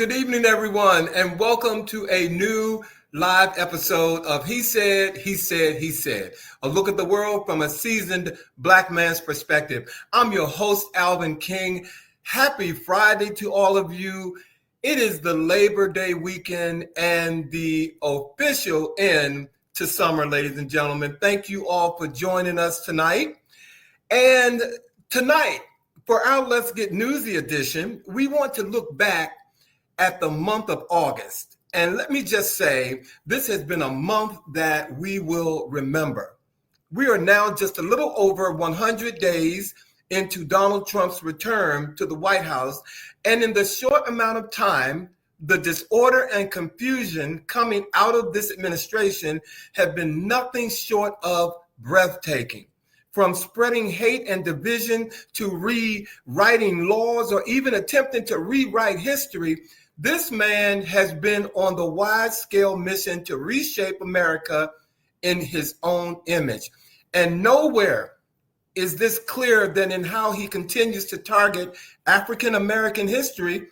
good evening, everyone, and welcome to a new live episode of He Said, He Said, He Said, a look at the world from a seasoned Black man's perspective. I'm your host, Alvin King. Happy Friday to all of you. It is the Labor Day weekend and the official end to summer, ladies and gentlemen. Thank you all for joining us tonight. And tonight, for our Let's Get Newsy edition, we want to look back at the month of August. And let me just say, this has been a month that we will remember. We are now just a little over 100 days into Donald Trump's return to the White House. And in the short amount of time, the disorder and confusion coming out of this administration have been nothing short of breathtaking. From spreading hate and division to rewriting laws or even attempting to rewrite history, this man has been on the wide-scale mission to reshape America in his own image. And nowhere is this clearer than in how he continues to target African-American history,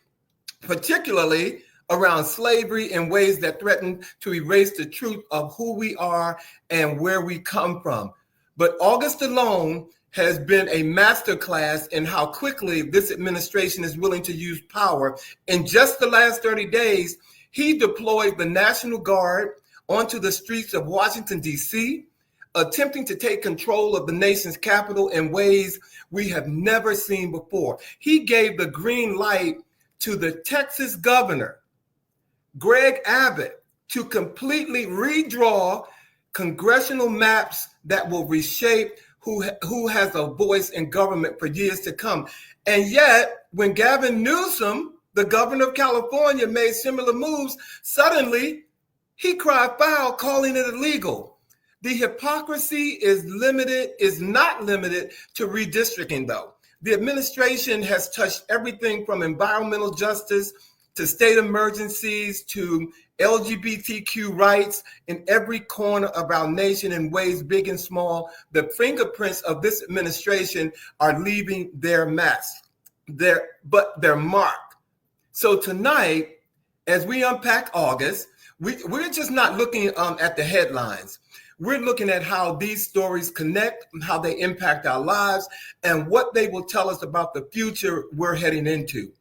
particularly around slavery, in ways that threaten to erase the truth of who we are and where we come from. But August alone has been a masterclass in how quickly this administration is willing to use power. In just the last 30 days, he deployed the National Guard onto the streets of Washington, D.C., attempting to take control of the nation's capital in ways we have never seen before. He gave the green light to the Texas governor, Greg Abbott, to completely redraw congressional maps that will reshape who has a voice in government for years to come. And yet, when Gavin Newsom, the governor of California, made similar moves, suddenly he cried foul, calling it illegal. The hypocrisy is not limited to redistricting, though. The administration has touched everything from environmental justice to state emergencies to LGBTQ rights in every corner of our nation in ways big and small. The fingerprints of this administration are leaving their mark. So tonight, as we unpack August, we're just not looking at the headlines. We're looking at how these stories connect, how they impact our lives, and what they will tell us about the future we're heading into.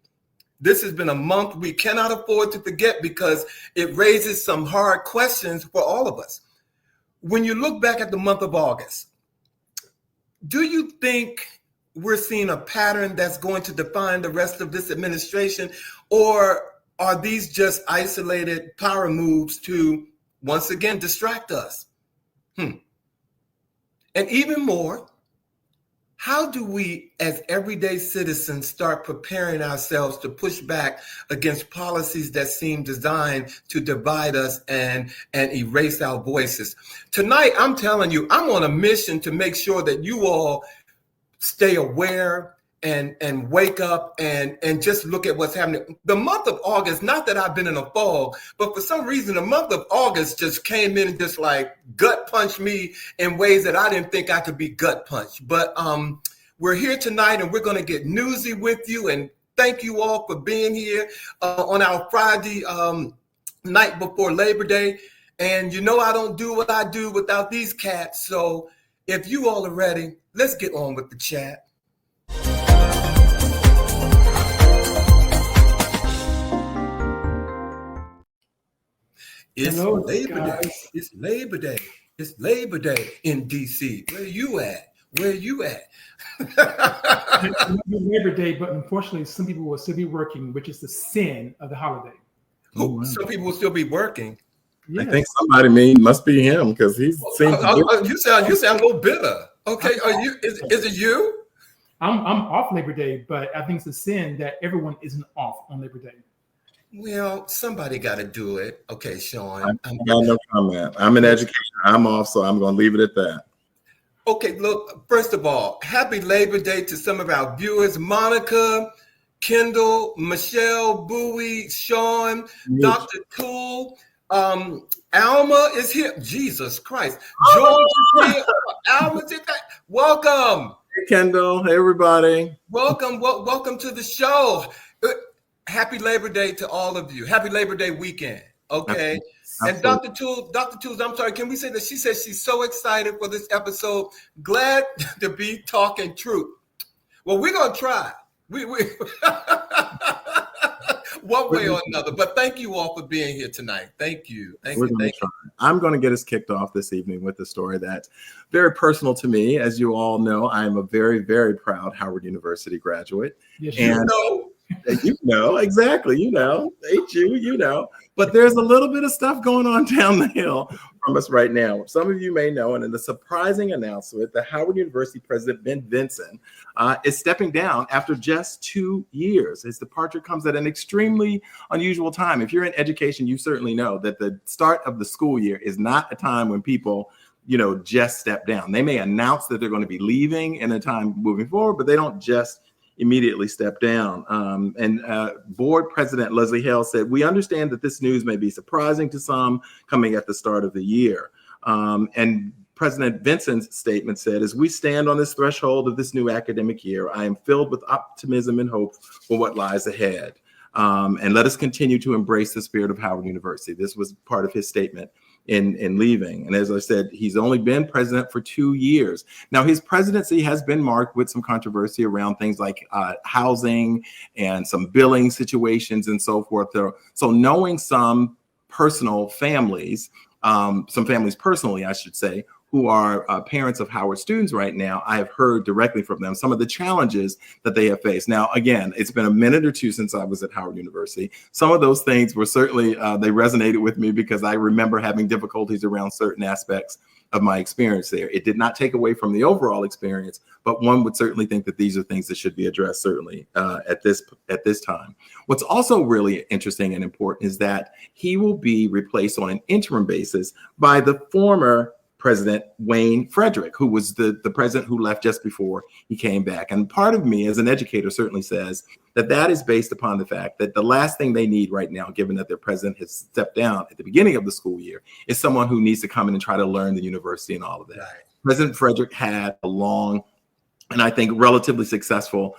This has been a month we cannot afford to forget because it raises some hard questions for all of us. When you look back at the month of August, do you think we're seeing a pattern that's going to define the rest of this administration, or are these just isolated power moves to, once again, distract us? And even more, how do we, as everyday citizens, start preparing ourselves to push back against policies that seem designed to divide us and erase our voices? Tonight, I'm telling you, I'm on a mission to make sure that you all stay aware and wake up and just look at what's happening. The month of August, not that I've been in a fog, but for some reason, the month of August just came in and just like gut punched me in ways that I didn't think I could be gut punched. But we're here tonight and we're going to get newsy with you. And thank you all for being here on our Friday night before Labor Day. And you know I don't do what I do without these cats. So if you all are ready, let's get on with the chat. It's Labor Day. It's Labor Day. It's Labor Day in D.C. Where you at? Where you at? Labor Day, but unfortunately, some people will still be working, which is the sin of the holiday. Oh, some people will still be working. Yes. I think somebody must be him because he's. You sound a little bitter. Okay, are you? Is it you? I'm off Labor Day, but I think it's a sin that everyone isn't off on Labor Day. Well, somebody got to do it. Okay, Sean. I got no comment. I'm in education. I'm off, so I'm going to leave it at that. Okay, look, first of all, happy Labor Day to some of our viewers. Monica, Kendall, Michelle, Bowie, Sean, yes. Dr. Cool, Alma is here. Jesus Christ. George is here. Alma's here. Welcome. Hey, Kendall. Hey, everybody. Welcome to the show. happy Labor Day to all of you. Happy Labor Day weekend. Okay. Absolutely. And Dr. Tools, I'm sorry, can we say that she says she's so excited for this episode, glad to be talking truth. Well, we're going to try. We one way or another. But thank you all for being here tonight. Thank you. Thank you. I'm going to get us kicked off this evening with a story that's very personal to me. As you all know, I'm a very, very proud Howard University graduate. Yes, You know, exactly. You know, ain't you know. But there's a little bit of stuff going on down the hill from us right now. Some of you may know, and in the surprising announcement, the Howard University president, Ben Vinson, is stepping down after just 2 years. His departure comes at an extremely unusual time. If you're in education, you certainly know that the start of the school year is not a time when people, just step down. They may announce that they're going to be leaving in a time moving forward, but they don't just immediately step down. Board President Leslie Hale said, "We understand that this news may be surprising to some coming at the start of the year." And President Vinson's statement said, "As we stand on this threshold of this new academic year, I am filled with optimism and hope for what lies ahead. And let us continue to embrace the spirit of Howard University." This was part of his statement in leaving. And as I said, he's only been president for 2 years. Now, his presidency has been marked with some controversy around things like housing and some billing situations and so forth. So knowing some families personally, I should say, who are parents of Howard students right now, I have heard directly from them some of the challenges that they have faced. Now, again, it's been a minute or two since I was at Howard University. Some of those things were certainly, they resonated with me because I remember having difficulties around certain aspects of my experience there. It did not take away from the overall experience, but one would certainly think that these are things that should be addressed certainly at this time. What's also really interesting and important is that he will be replaced on an interim basis by the former President Wayne Frederick, who was the president who left just before he came back. And part of me as an educator certainly says that is based upon the fact that the last thing they need right now, given that their president has stepped down at the beginning of the school year, is someone who needs to come in and try to learn the university and all of that. Right. President Frederick had a long and I think relatively successful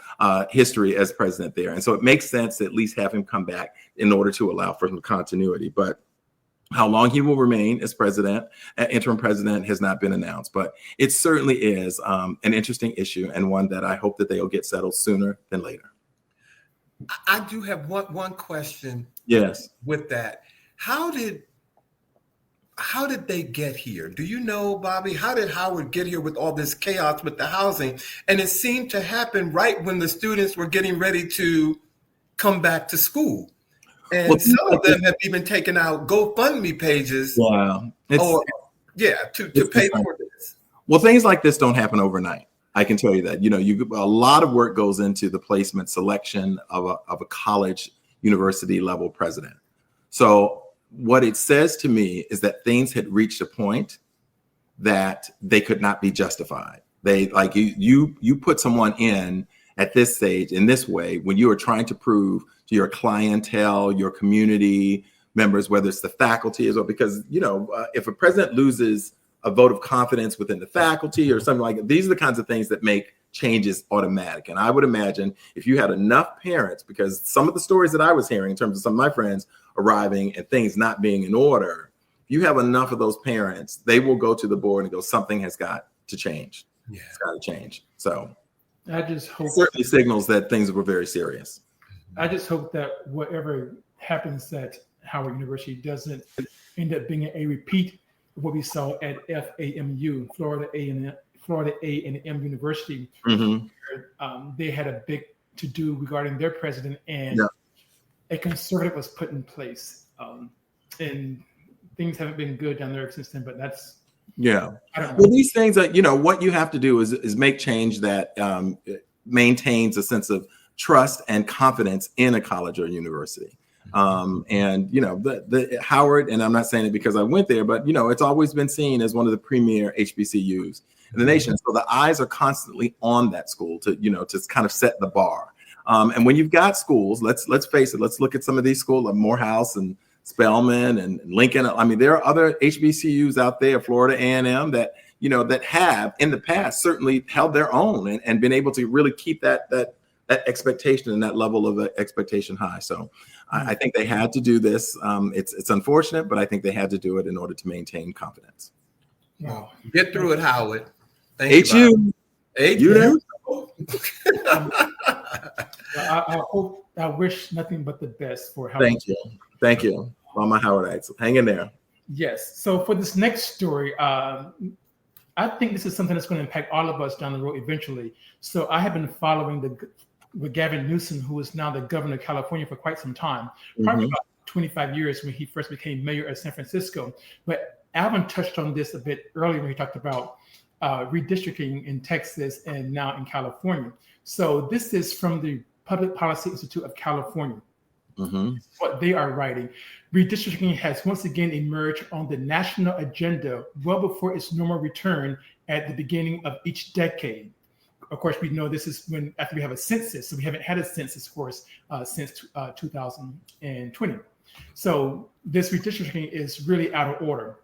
history as president there. And so it makes sense to at least have him come back in order to allow for some continuity. But how long he will remain as interim president, has not been announced, but it certainly is an interesting issue and one that I hope that they'll get settled sooner than later. I do have one question. Yes. With that, how did they get here? Do you know, Bobby? How did Howard get here with all this chaos with the housing? And it seemed to happen right when the students were getting ready to come back to school. And some of them have even taken out GoFundMe pages. Wow. To pay for this. Well, things like this don't happen overnight. I can tell you that. A lot of work goes into the placement selection of a college university level president. So what it says to me is that things had reached a point that they could not be justified. They you put someone in at this stage in this way when you are trying to prove to your clientele, your community members, whether it's the faculty as well, because if a president loses a vote of confidence within the faculty or something like that, these are the kinds of things that make changes automatic. And I would imagine if you had enough parents, because some of the stories that I was hearing in terms of some of my friends arriving and things not being in order, you have enough of those parents, they will go to the board and go, something has got to change. Yeah. It's got to change. So I just hope certainly signals that things were very serious. I just hope that whatever happens at Howard University doesn't end up being a repeat of what we saw at FAMU, Florida A&M University. Mm-hmm. Where, they had a big to-do regarding their president, and a conservative was put in place. And things haven't been good down there since then, but that's well, these things that, what you have to do is make change that maintains a sense of trust and confidence in a college or university. The Howard, and I'm not saying it because I went there, but it's always been seen as one of the premier HBCUs in the nation. So the eyes are constantly on that school to kind of set the bar. And when you've got schools, let's face it, let's look at some of these schools like Morehouse and Spelman and Lincoln. I mean, there are other HBCUs out there, Florida A&M, that that have in the past certainly held their own and been able to really keep that expectation and that level of expectation high. So I think they had to do this. It's unfortunate, but I think they had to do it in order to maintain confidence. Wow. Get through it, Howard. Thank you. You. I wish nothing but the best for Howard. Thank you. All my Howardites, hang in there. Yes. So for this next story, I think this is something that's going to impact all of us down the road eventually. So I have been following with Gavin Newsom, who is now the governor of California for quite some time, probably about 25 years when he first became mayor of San Francisco. But Alvin touched on this a bit earlier when he talked about redistricting in Texas and now in California. So this is from the Public Policy Institute of California. What they are writing. Redistricting has once again emerged on the national agenda well before its normal return at the beginning of each decade. Of course, we know this is after we have a census, so we haven't had a census, of course, since 2020. So this redistricting is really out of order.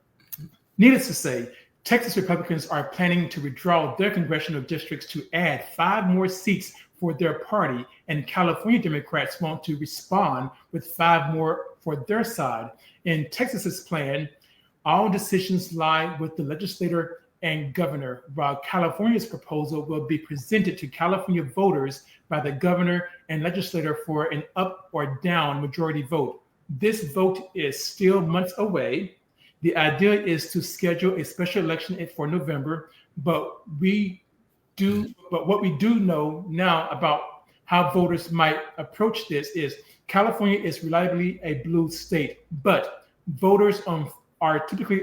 Needless to say, Texas Republicans are planning to withdraw their congressional districts to add 5 more seats for their party, and California Democrats want to respond with 5 more for their side. In Texas's plan, all decisions lie with the legislator and governor, while California's proposal will be presented to California voters by the governor and legislator for an up or down majority vote. This vote is still months away. The idea is to schedule a special election for November, but what we do know now about how voters might approach this is California is reliably a blue state, but voters are typically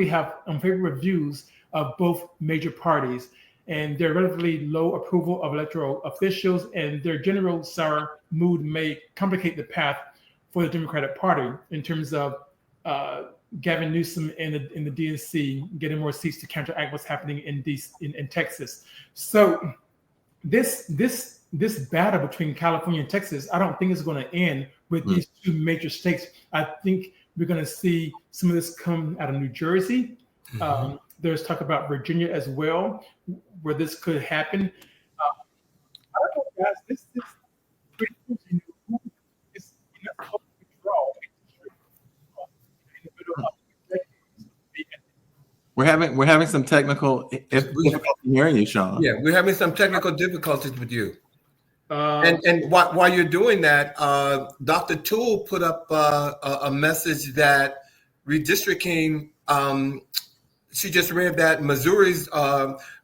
have unfavorable views of both major parties, and their relatively low approval of electoral officials and their general sour mood may complicate the path for the Democratic Party in terms of Gavin Newsom in the DNC getting more seats to counteract what's happening in Texas. So this battle between California and Texas, I don't think is going to end with these 2 major states. I think we're going to see some of this come out of New Jersey. There's talk about Virginia as well, where this could happen. I don't know, guys. This is pretty interesting. It's enough to draw. We're having some technical difficulty hearing you, Sean. Yeah, we're having some technical difficulties with you. And while you're doing that, Dr. Toole put up a message that redistricting. She just read that Missouri's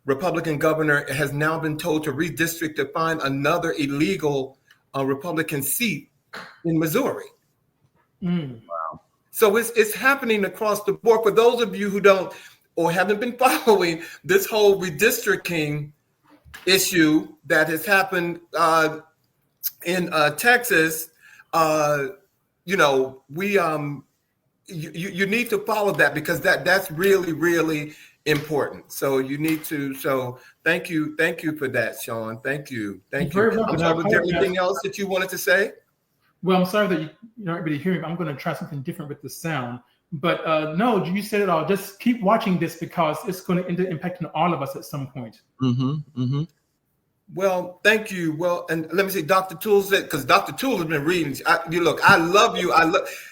Republican governor has now been told to redistrict to find another illegal Republican seat in Missouri. Wow! So it's happening across the board. For those of you who don't or haven't been following this whole redistricting issue that has happened in Texas, you need to follow that because that's really, really important. So you need to. So thank you for that, Sean. Thank you. I'm sorry, was there anything else that you wanted to say? Well, I'm sorry that you're not able to hear me. I'm going to try something different with the sound. But no, you said it all. Just keep watching this because it's going to end up impacting all of us at some point. Well, thank you. Well, and let me see, Dr. Toole said, because Dr. Toole has been reading. I love you.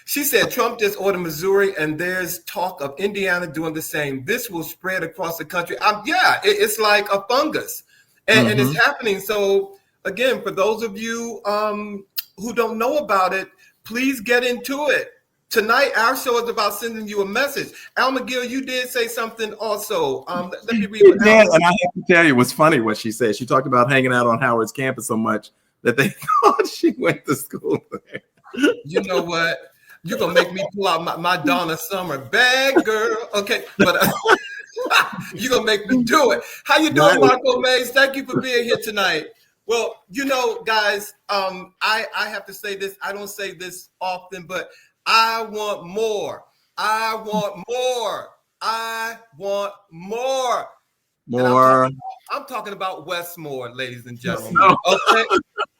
She said Trump just ordered Missouri, and there's talk of Indiana doing the same. This will spread across the country. It's like a fungus, and it's happening. So again, for those of you who don't know about it, please get into it. Tonight, our show is about sending you a message. Al McGill, you did say something also. Let me read what Al and I have to tell you, it was funny what she said. She talked about hanging out on Howard's campus so much that they thought she went to school there. You know what? You're going to make me pull out my Donna Summer bag, girl. Okay, but you're going to make me do it. How you doing, Marco Mays? Thank you for being here tonight. Well, guys, I have to say this. I don't say this often, but I want more. I want more. I want more. More. I'm talking about Wes Moore, ladies and gentlemen. Okay.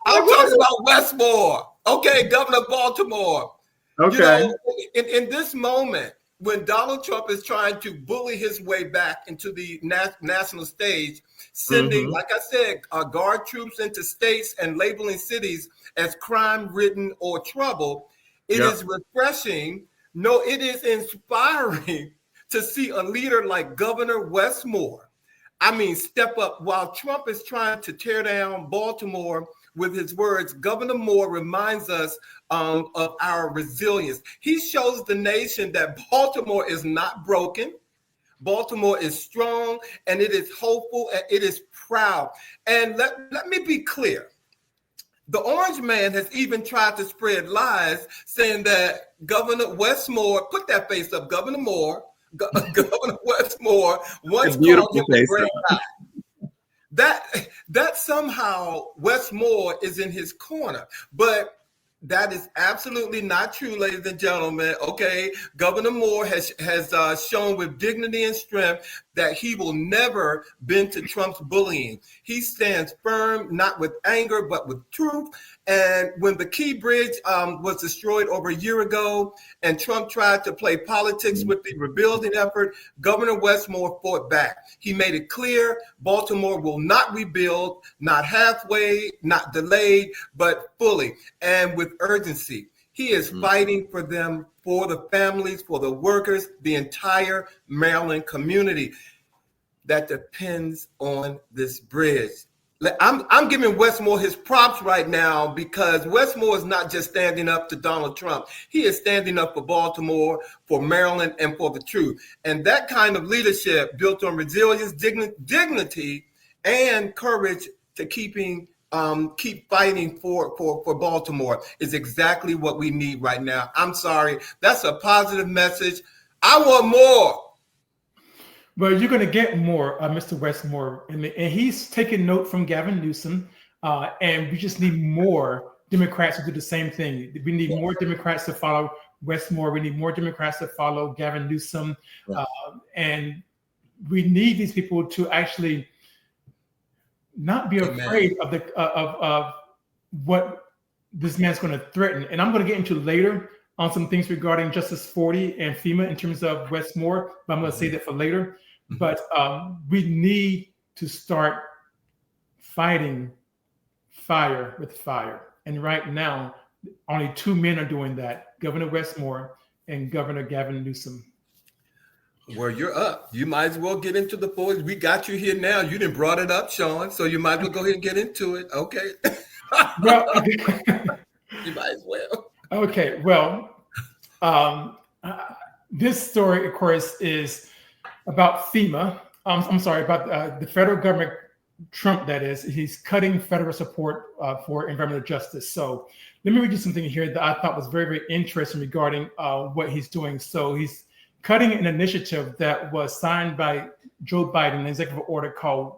I'm talking about Wes Moore. Okay, Governor of Baltimore. Okay. In this moment, when Donald Trump is trying to bully his way back into the national stage, sending, like I said, guard troops into states and labeling cities as crime-ridden or trouble, it is refreshing. No, it is inspiring to see a leader like Governor Wes Moore, step up while Trump is trying to tear down Baltimore with his words. Governor Moore reminds us of our resilience. He shows the nation that Baltimore is not broken. Baltimore is strong, and it is hopeful, and it is proud. And let me be clear. The Orange Man has even tried to spread lies saying that Governor Wes Moore, put that face up, Governor Moore, Governor Wes Moore once called him a great guy. That somehow Wes Moore is in his corner, but that is absolutely not true, ladies and gentlemen. Okay, Governor Moore has shown with dignity and strength that he will never bend to Trump's bullying. He stands firm, not with anger, but with truth. And when the Key Bridge was destroyed over a year ago and Trump tried to play politics with the rebuilding effort, Governor Wes Moore fought back. He made it clear Baltimore will not rebuild, not halfway, not delayed, but fully and with urgency. He is fighting for them, for the families, for the workers, the entire Maryland community that depends on this bridge. I'm giving Wes Moore his props right now because Wes Moore is not just standing up to Donald Trump. He is standing up for Baltimore, for Maryland, and for the truth. And that kind of leadership built on resilience, dignity, and courage to keep fighting for Baltimore is exactly what we need right now. I'm sorry. That's a positive message. I want more. Well, you're going to get more, Mr. Wes Moore, and he's taking note from Gavin Newsom, and we just need more Democrats to do the same thing. We need more Democrats to follow Wes Moore. We need more Democrats to follow Gavin Newsom, and we need these people to actually not be afraid of what this man's going to threaten. And I'm going to get into later on some things regarding Justice 40 and FEMA in terms of Wes Moore, but I'm going to say that for later. But we need to start fighting fire with fire. And right now, only two men are doing that, Governor Wes Moore and Governor Gavin Newsom. Well, you're up. You might as well get into the boys. We got you here now. You didn't brought it up, Sean, so you might as well go ahead and get into it. Okay. Well, you might as well. Okay. Well, this story, of course, is about FEMA. I'm sorry, about the federal government, Trump, that is. He's cutting federal support for environmental justice. So let me read you something here that I thought was very, very interesting regarding what he's doing. So he's cutting an initiative that was signed by Joe Biden, an executive order called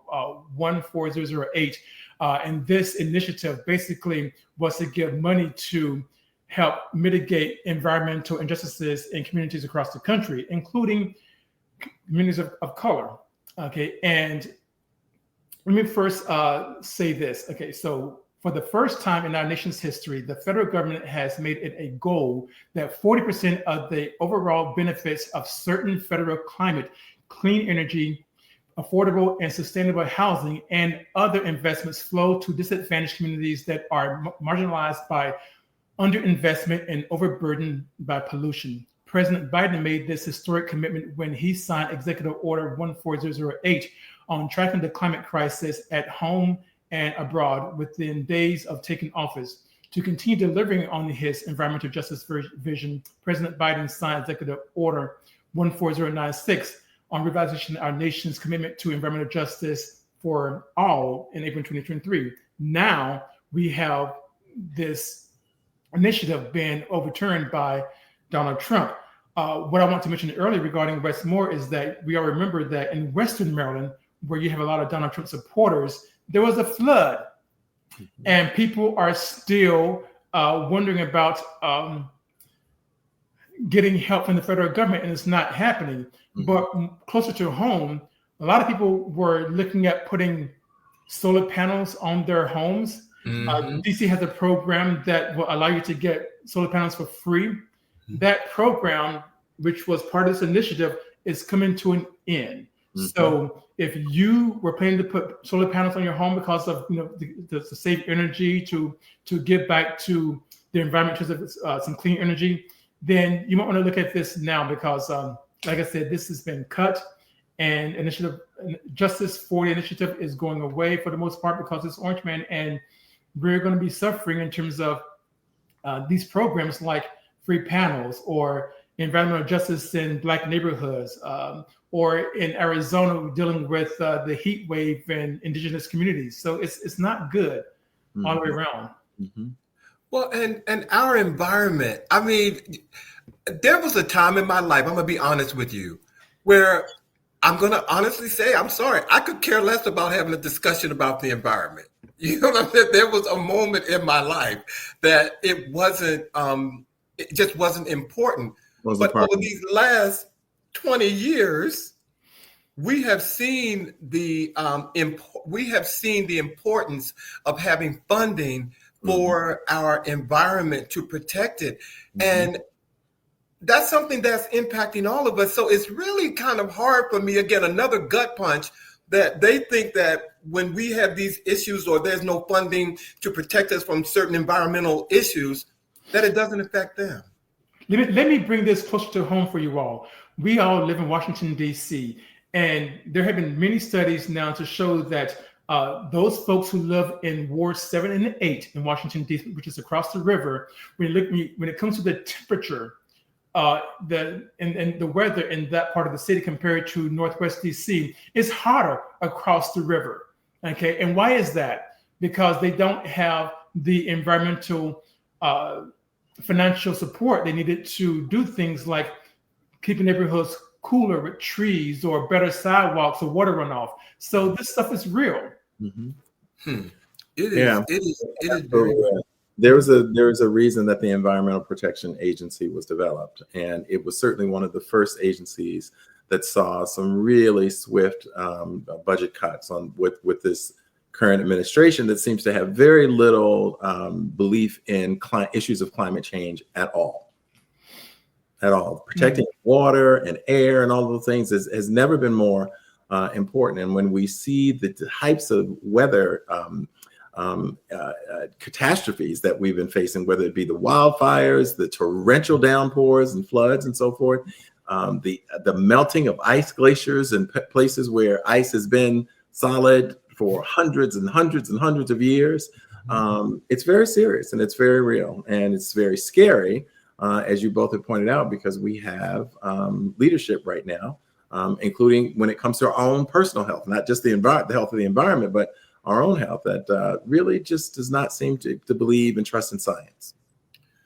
14008. And this initiative basically was to give money to help mitigate environmental injustices in communities across the country, including communities of color. Okay, and let me first say this. Okay, so for the first time in our nation's history, the federal government has made it a goal that 40% of the overall benefits of certain federal climate, clean energy, affordable and sustainable housing, and other investments flow to disadvantaged communities that are marginalized by underinvestment and overburdened by pollution. President Biden made this historic commitment when he signed Executive Order 14008 on tracking the climate crisis at home and abroad within days of taking office. To continue delivering on his environmental justice vision, President Biden signed Executive Order 14096 on revising our nation's commitment to environmental justice for all in April 2023. Now we have this initiative being overturned by Donald Trump. What I want to mention earlier regarding Wes Moore is that we all remember that in Western Maryland, where you have a lot of Donald Trump supporters, there was a flood, and people are still wondering about getting help from the federal government, and it's not happening. But closer to home, a lot of people were looking at putting solar panels on their homes. DC has a program that will allow you to get solar panels for free. That program which was part of this initiative, is coming to an end. Mm-hmm. So if you were planning to put solar panels on your home because of to save energy, to give back to the environment in terms of some clean energy, then you might want to look at this now because, like I said, this has been cut, and Justice for the initiative is going away for the most part because it's Orange Man, and we're going to be suffering in terms of these programs like free panels or environmental justice in Black neighborhoods, or in Arizona dealing with the heat wave in indigenous communities. So it's not good all the way around. Mm-hmm. Well, and our environment, I mean, there was a time in my life, I'm going to be honest with you, where I'm going to honestly say, I'm sorry, I could care less about having a discussion about the environment. You know what I'm saying? There was a moment in my life that it just wasn't important. But over these last 20 years, we have seen the importance of having funding for our environment to protect it. And that's something that's impacting all of us. So it's really kind of hard for me, again, another gut punch, that they think that when we have these issues or there's no funding to protect us from certain environmental issues, that it doesn't affect them. Let me bring this closer to home for you all. We all live in Washington, D.C., and there have been many studies now to show that those folks who live in Ward 7 and 8 in Washington, D.C., which is across the river, when it comes to the temperature, the weather in that part of the city compared to Northwest DC, it's hotter across the river. Okay, and why is that? Because they don't have the environmental financial support they needed to do things like keeping neighborhoods cooler with trees or better sidewalks or water runoff. So this stuff is real. It is very real. There was a reason that the Environmental Protection Agency was developed, and it was certainly one of the first agencies that saw some really swift budget cuts with this current administration that seems to have very little belief in issues of climate change at all. Protecting water and air and all those things has never been more important. And when we see the types of weather catastrophes that we've been facing, whether it be the wildfires, the torrential downpours and floods and so forth, the melting of ice glaciers in places where ice has been solid for hundreds and hundreds and hundreds of years, it's very serious and it's very real and it's very scary, as you both have pointed out, because we have leadership right now, including when it comes to our own personal health, not just the health of the environment, but our own health, that really just does not seem to believe and trust in science.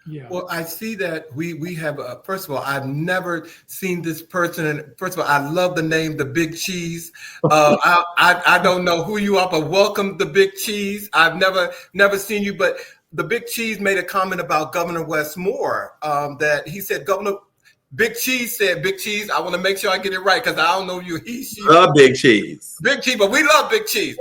Yeah. Well, I see that we have, first of all, I've never seen this person. And first of all, I love the name, the Big Cheese. I don't know who you are, but welcome, the Big Cheese. I've never seen you, but the Big Cheese made a comment about Governor Wes Moore, that he said, Big Cheese said, Big Cheese, I want to make sure I get it right because I don't know you. She. Big Cheese. Big Cheese, but we love Big Cheese.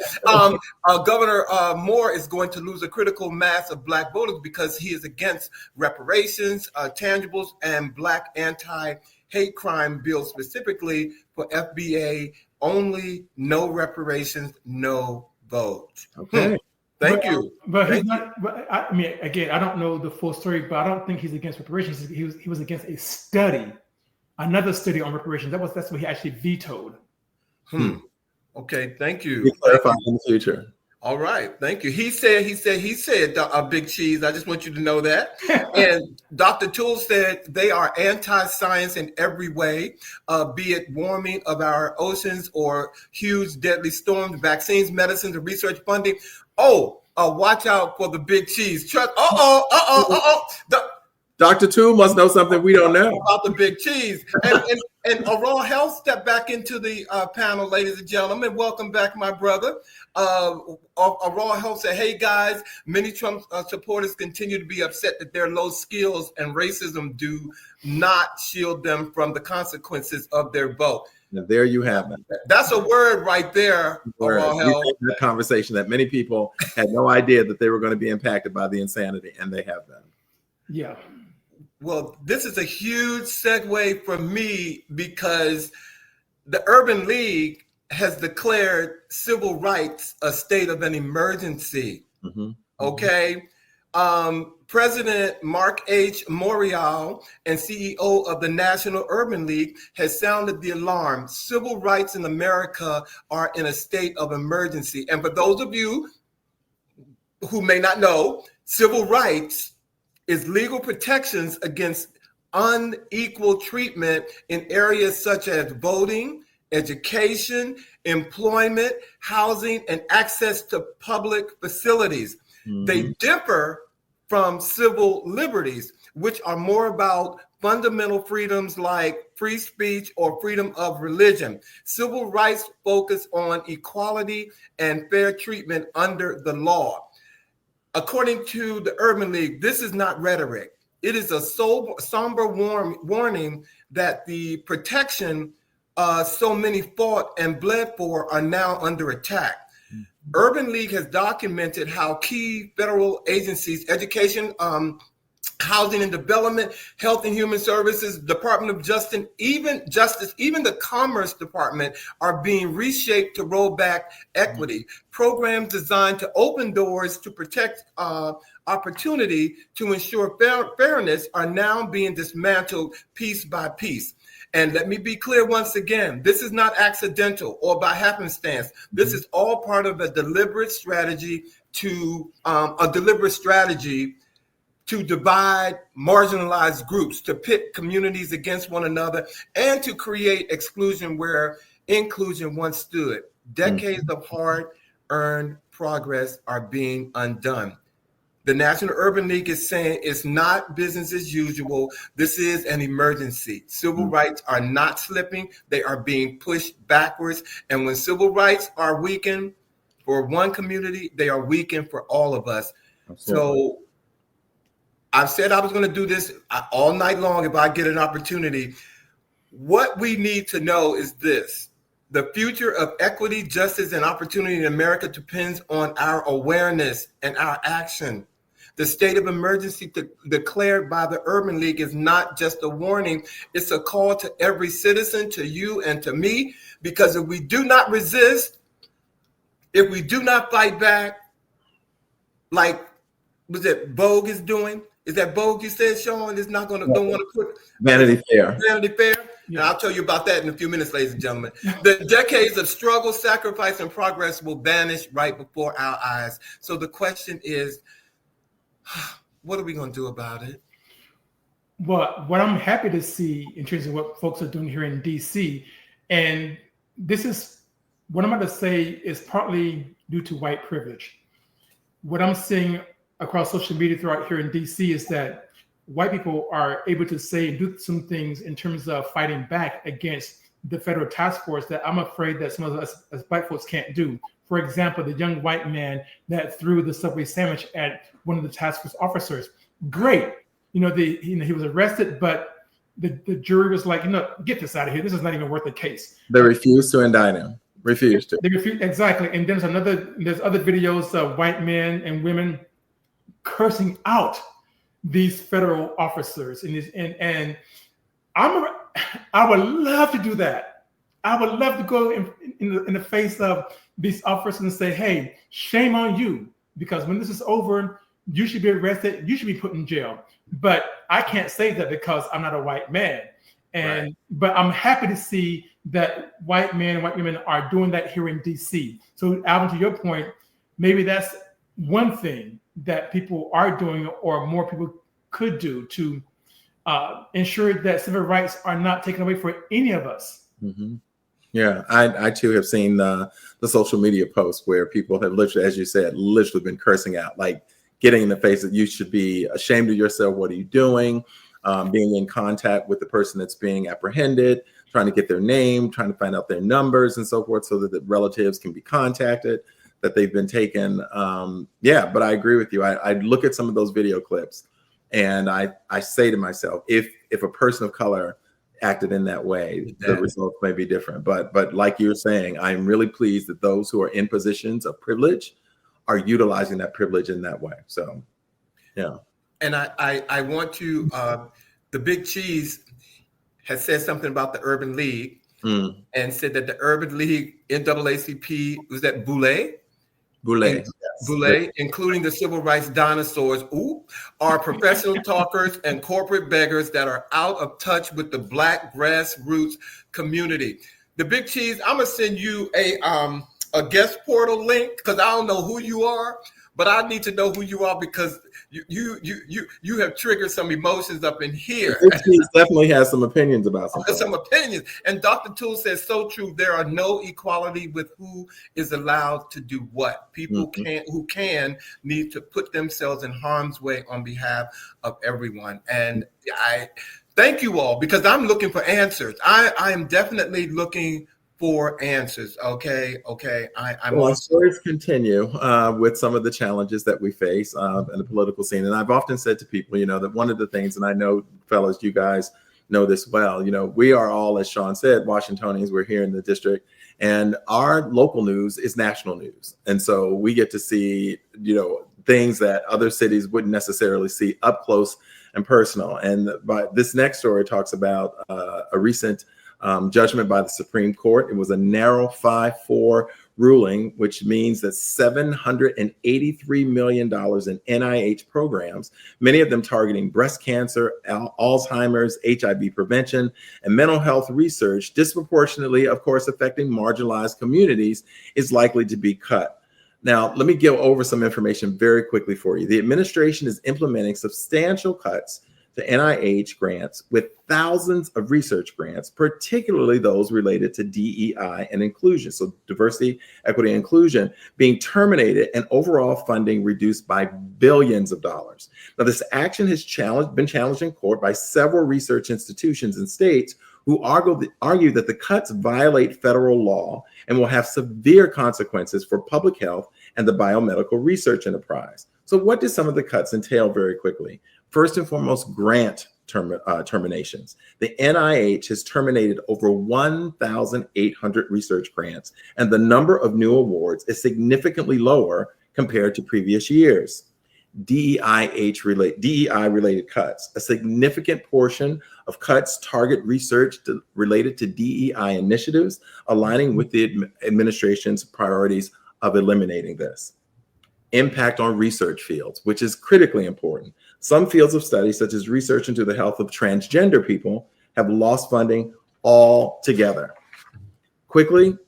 Governor Moore is going to lose a critical mass of Black voters because he is against reparations, tangibles, and Black anti-hate crime bills, specifically for FBA only, no reparations, no vote. Okay. Thank you. But he's not. But I mean, again, I don't know the full story, but I don't think he's against reparations. He was against another study on reparations. That's what he actually vetoed. Okay, thank you. We'll clarify in the future. All right, thank you. He said, Big Cheese. I just want you to know that. And Dr. Toole said they are anti-science in every way, be it warming of our oceans or huge deadly storms, vaccines, medicines, and research funding. Watch out for the Big Cheese. Trust. Dr. Toole must know something we don't know about the Big Cheese. And Raw Health, step back into the panel, ladies and gentlemen. Welcome back, my brother. Raw Health said, hey, guys, many Trump supporters continue to be upset that their low skills and racism do not shield them from the consequences of their vote. Now, there you have it. That's a word right there. Raw Health. That conversation that many people had no idea that they were going to be impacted by the insanity, and they have been. Yeah. Well, this is a huge segue for me because the Urban League has declared civil rights a state of an emergency. Mm-hmm. Okay. President Mark H. Morial and CEO of the National Urban League has sounded the alarm. Civil rights in America are in a state of emergency. And for those of you who may not know, civil rights is legal protections against unequal treatment in areas such as voting, education, employment, housing, and access to public facilities. Mm-hmm. They differ from civil liberties, which are more about fundamental freedoms like free speech or freedom of religion. Civil rights focus on equality and fair treatment under the law. According to the Urban League, this is not rhetoric. It is a somber warning that the protection so many fought and bled for are now under attack. Mm-hmm. Urban League has documented how key federal agencies, education, housing and development, health and human services, Department of Justice, even the Commerce Department are being reshaped to roll back equity. Programs designed to open doors to protect opportunity to ensure fairness are now being dismantled piece by piece. And let me be clear once again, this is not accidental or by happenstance. This is all part of a deliberate strategy to divide marginalized groups, to pit communities against one another, and to create exclusion where inclusion once stood. Decades of hard-earned progress are being undone. The National Urban League is saying it's not business as usual. This is an emergency. Civil rights are not slipping. They are being pushed backwards. And when civil rights are weakened for one community, they are weakened for all of us. Absolutely. So I've said I was going to do this all night long if I get an opportunity. What we need to know is this. The future of equity, justice, and opportunity in America depends on our awareness and our action. The state of emergency declared by the Urban League is not just a warning. It's a call to every citizen, to you and to me, because if we do not resist, if we do not fight back, like was it Vogue is doing? Is that Vogue you said, Sean? Is not going to don't want to put Vanity Fair. Vanity Fair. Yeah. And I'll tell you about that in a few minutes, ladies and gentlemen. The decades of struggle, sacrifice, and progress will vanish right before our eyes. So the question is, what are we going to do about it? Well, what I'm happy to see in terms of what folks are doing here in DC, and this is what I'm about to say is partly due to white privilege. What I'm seeing across social media throughout here in DC is that white people are able to say and do some things in terms of fighting back against the federal task force that I'm afraid that some of us as black folks can't do. For example, the young white man that threw the Subway sandwich at one of the task force officers. Great. He was arrested, but the jury was like, get this out of here. This is not even worth the case. They refused to indict him. They refused. Exactly. And there's other videos of white men and women cursing out these federal officers and I would love to do that. I would love to go in the face of these officers and say, hey, shame on you, because when this is over, you should be arrested, you should be put in jail. But I can't say that because I'm not a white man. And but I'm happy to see that white men and white women are doing that here in DC. So Alvin, to your point, maybe that's one thing that people are doing or more people could do to ensure that civil rights are not taken away for any of us. Mm-hmm. Yeah, I too have seen the social media posts where people have literally, as you said, literally been cursing out, like getting in the face that you should be ashamed of yourself. What are you doing? Being in contact with the person that's being apprehended, trying to get their name, trying to find out their numbers and so forth so that the relatives can be contacted, that they've been taken. But I agree with you. I look at some of those video clips and I say to myself, if a person of color acted in that way, the results may be different. But like you're saying, I'm really pleased that those who are in positions of privilege are utilizing that privilege in that way. So, yeah. And I want to the Big Cheese has said something about the Urban League and said that the Urban League NAACP, was that Boulay? Boulay, Boulay, including the civil rights dinosaurs, are professional talkers and corporate beggars that are out of touch with the Black grassroots community. The Big Cheese, I'm gonna send you a guest portal link because I don't know who you are, but I need to know who you are because you have triggered some emotions up in here. He definitely has some opinions about something. Some opinions. And Dr. Toole says so true. There are no equality with who is allowed to do what. People who need to put themselves in harm's way on behalf of everyone. And I thank you all because I'm looking for answers. I am definitely looking for answers. Okay. Well, stories continue with some of the challenges that we face in the political scene. And I've often said to people, that one of the things, and I know, fellas, you guys know this well, we are all, as Sean said, Washingtonians. We're here in the district, and our local news is national news. And so we get to see, things that other cities wouldn't necessarily see up close and personal. And this next story talks about a recent judgment by the Supreme Court. It was a narrow 5-4 ruling, which means that $783 million in NIH programs, many of them targeting breast cancer, Alzheimer's, HIV prevention, and mental health research, disproportionately, of course, affecting marginalized communities, is likely to be cut. Now, let me go over some information very quickly for you. The administration is implementing substantial cuts to NIH grants, with thousands of research grants, particularly those related to DEI and inclusion. So diversity, equity, and inclusion being terminated, and overall funding reduced by billions of dollars. Now, this action has been challenged in court by several research institutions and states who argue that the cuts violate federal law and will have severe consequences for public health and the biomedical research enterprise. So what do some of the cuts entail very quickly? First and foremost, grant terminations. The NIH has terminated over 1,800 research grants, and the number of new awards is significantly lower compared to previous years. DEI-related cuts. A significant portion of cuts target research related to DEI initiatives, aligning with the administration's priorities of eliminating this. Impact on research fields, which is critically important. Some fields of study, such as research into the health of transgender people, have lost funding altogether. Quickly,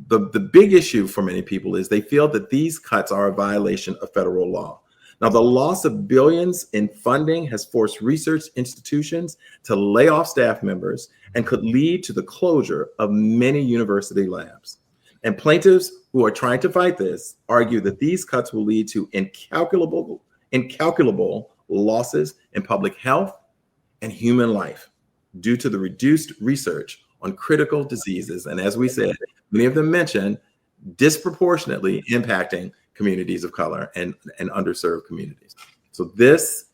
the big issue for many people is they feel that these cuts are a violation of federal law. Now, the loss of billions in funding has forced research institutions to lay off staff members and could lead to the closure of many university labs. And plaintiffs who are trying to fight this argue that these cuts will lead to incalculable losses in public health and human life due to the reduced research on critical diseases. And as we said, many of them mentioned disproportionately impacting communities of color and underserved communities. So this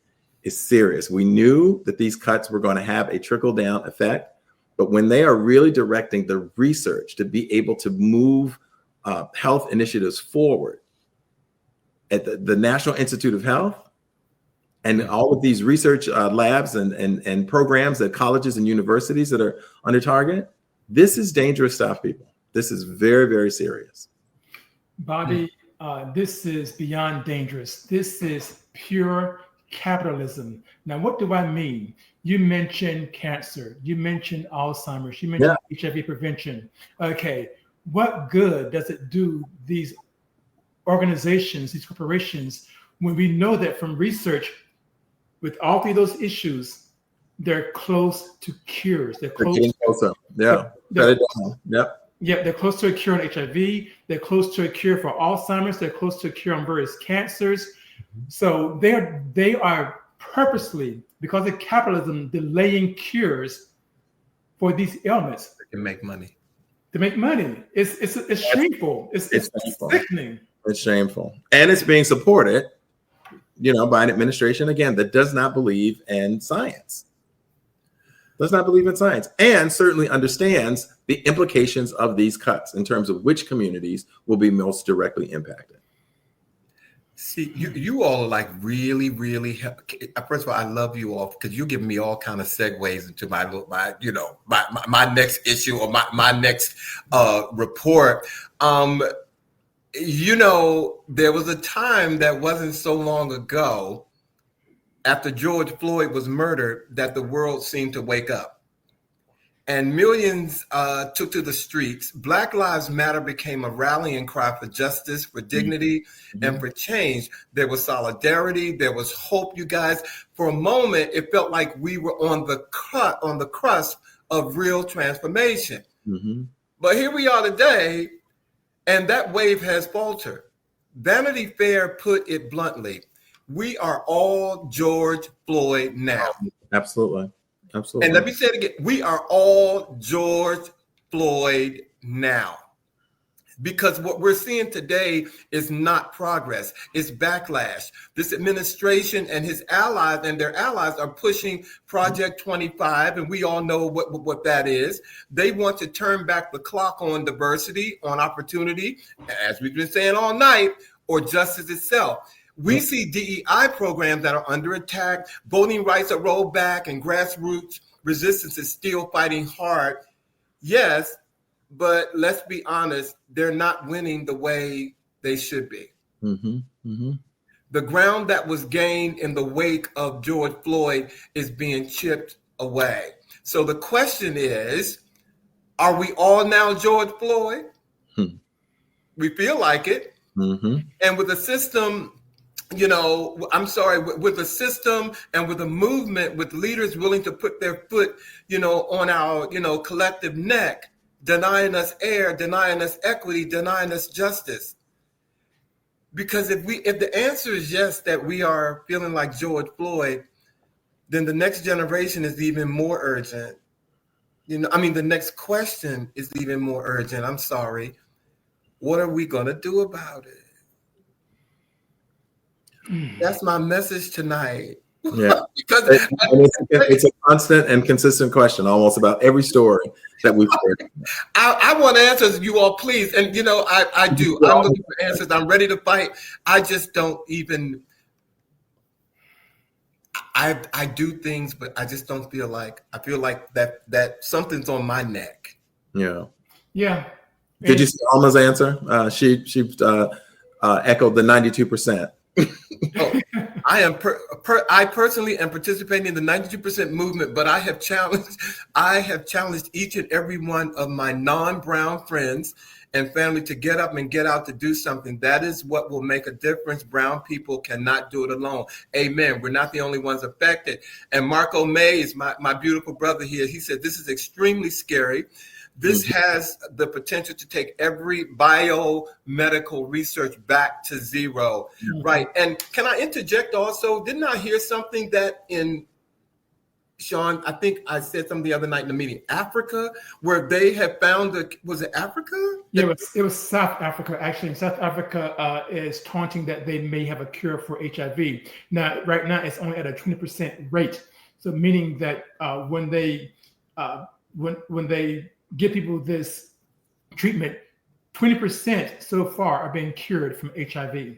is serious. We knew that these cuts were going to have a trickle-down effect, but when they are really directing the research to be able to move health initiatives forward at the National Institute of Health and all of these research labs and programs at colleges and universities that are under target, this is dangerous stuff, people. This is very, very serious. Bobby, this is beyond dangerous. This is pure capitalism. Now, what do I mean? You mentioned cancer. You mentioned Alzheimer's. You mentioned HIV prevention. Okay, what good does it do these organizations, these corporations, when we know that from research with all three of those issues, they're close to cures. They're getting closer. Yeah. They're close to a cure on HIV. They're close to a cure for Alzheimer's. They're close to a cure on various cancers. So they are purposely, because of capitalism, delaying cures for these ailments. They can make money. To make money. It's shameful. It's shameful. Sickening. It's shameful. And it's being supported, by an administration, again, that does not believe in science. Does not believe in science, and certainly understands the implications of these cuts in terms of which communities will be most directly impacted. See, you all are like really, really. First of all, I love you all because you're giving me all kind of segues into my next issue or my next report. There was a time that wasn't so long ago after George Floyd was murdered that the world seemed to wake up. And millions took to the streets. Black Lives Matter became a rallying cry for justice, for dignity, and for change. There was solidarity. There was hope, you guys. For a moment, it felt like we were on the cusp of real transformation. But here we are today, and that wave has faltered. Vanity Fair put it bluntly. We are all George Floyd now. Absolutely. Absolutely. And let me say it again. We are all George Floyd now. Because what we're seeing today is not progress. It's backlash. This administration and his allies and their allies are pushing Project 25, and we all know what that is. They want to turn back the clock on diversity, on opportunity, as we've been saying all night, or justice itself. We see DEI programs that are under attack, voting rights are rolled back, and grassroots resistance is still fighting hard. Yes, but let's be honest, they're not winning the way they should be. The ground that was gained in the wake of George Floyd is being chipped away. So the question is, are we all now George Floyd? We feel like it. And with the system, with a system and with a movement, with leaders willing to put their foot, on our, collective neck, denying us air, denying us equity, denying us justice. Because if the answer is yes, that we are feeling like George Floyd, then the next generation is even more urgent. The next question is even more urgent. I'm sorry. What are we going to do about it? That's my message tonight. Yeah, because it's a constant and consistent question almost about every story that we've heard. I want answers, you all, please. And I do. I'm looking for answers. I'm ready to fight. I just don't even. I do things, but I just don't feel like. I feel like that something's on my neck. Yeah. Yeah. Did you see Alma's answer? She echoed the 92%. I personally am participating in the 92% movement, but I have challenged each and every one of my non-brown friends and family to get up and get out to do something. That is what will make a difference. Brown people cannot do it alone. Amen. We're not the only ones affected. And Marco Mays, my beautiful brother here, he said, this is extremely scary. This has the potential to take every biomedical research back to zero, right? And can I interject also? Didn't I hear something that Sean, I think I said something the other night in the meeting, Africa, where they have found was it Africa? Yeah, it was South Africa. Actually, South Africa is taunting that they may have a cure for HIV. Now, right now, it's only at a 20% rate. So meaning that when they give people this treatment, 20% so far are being cured from HIV.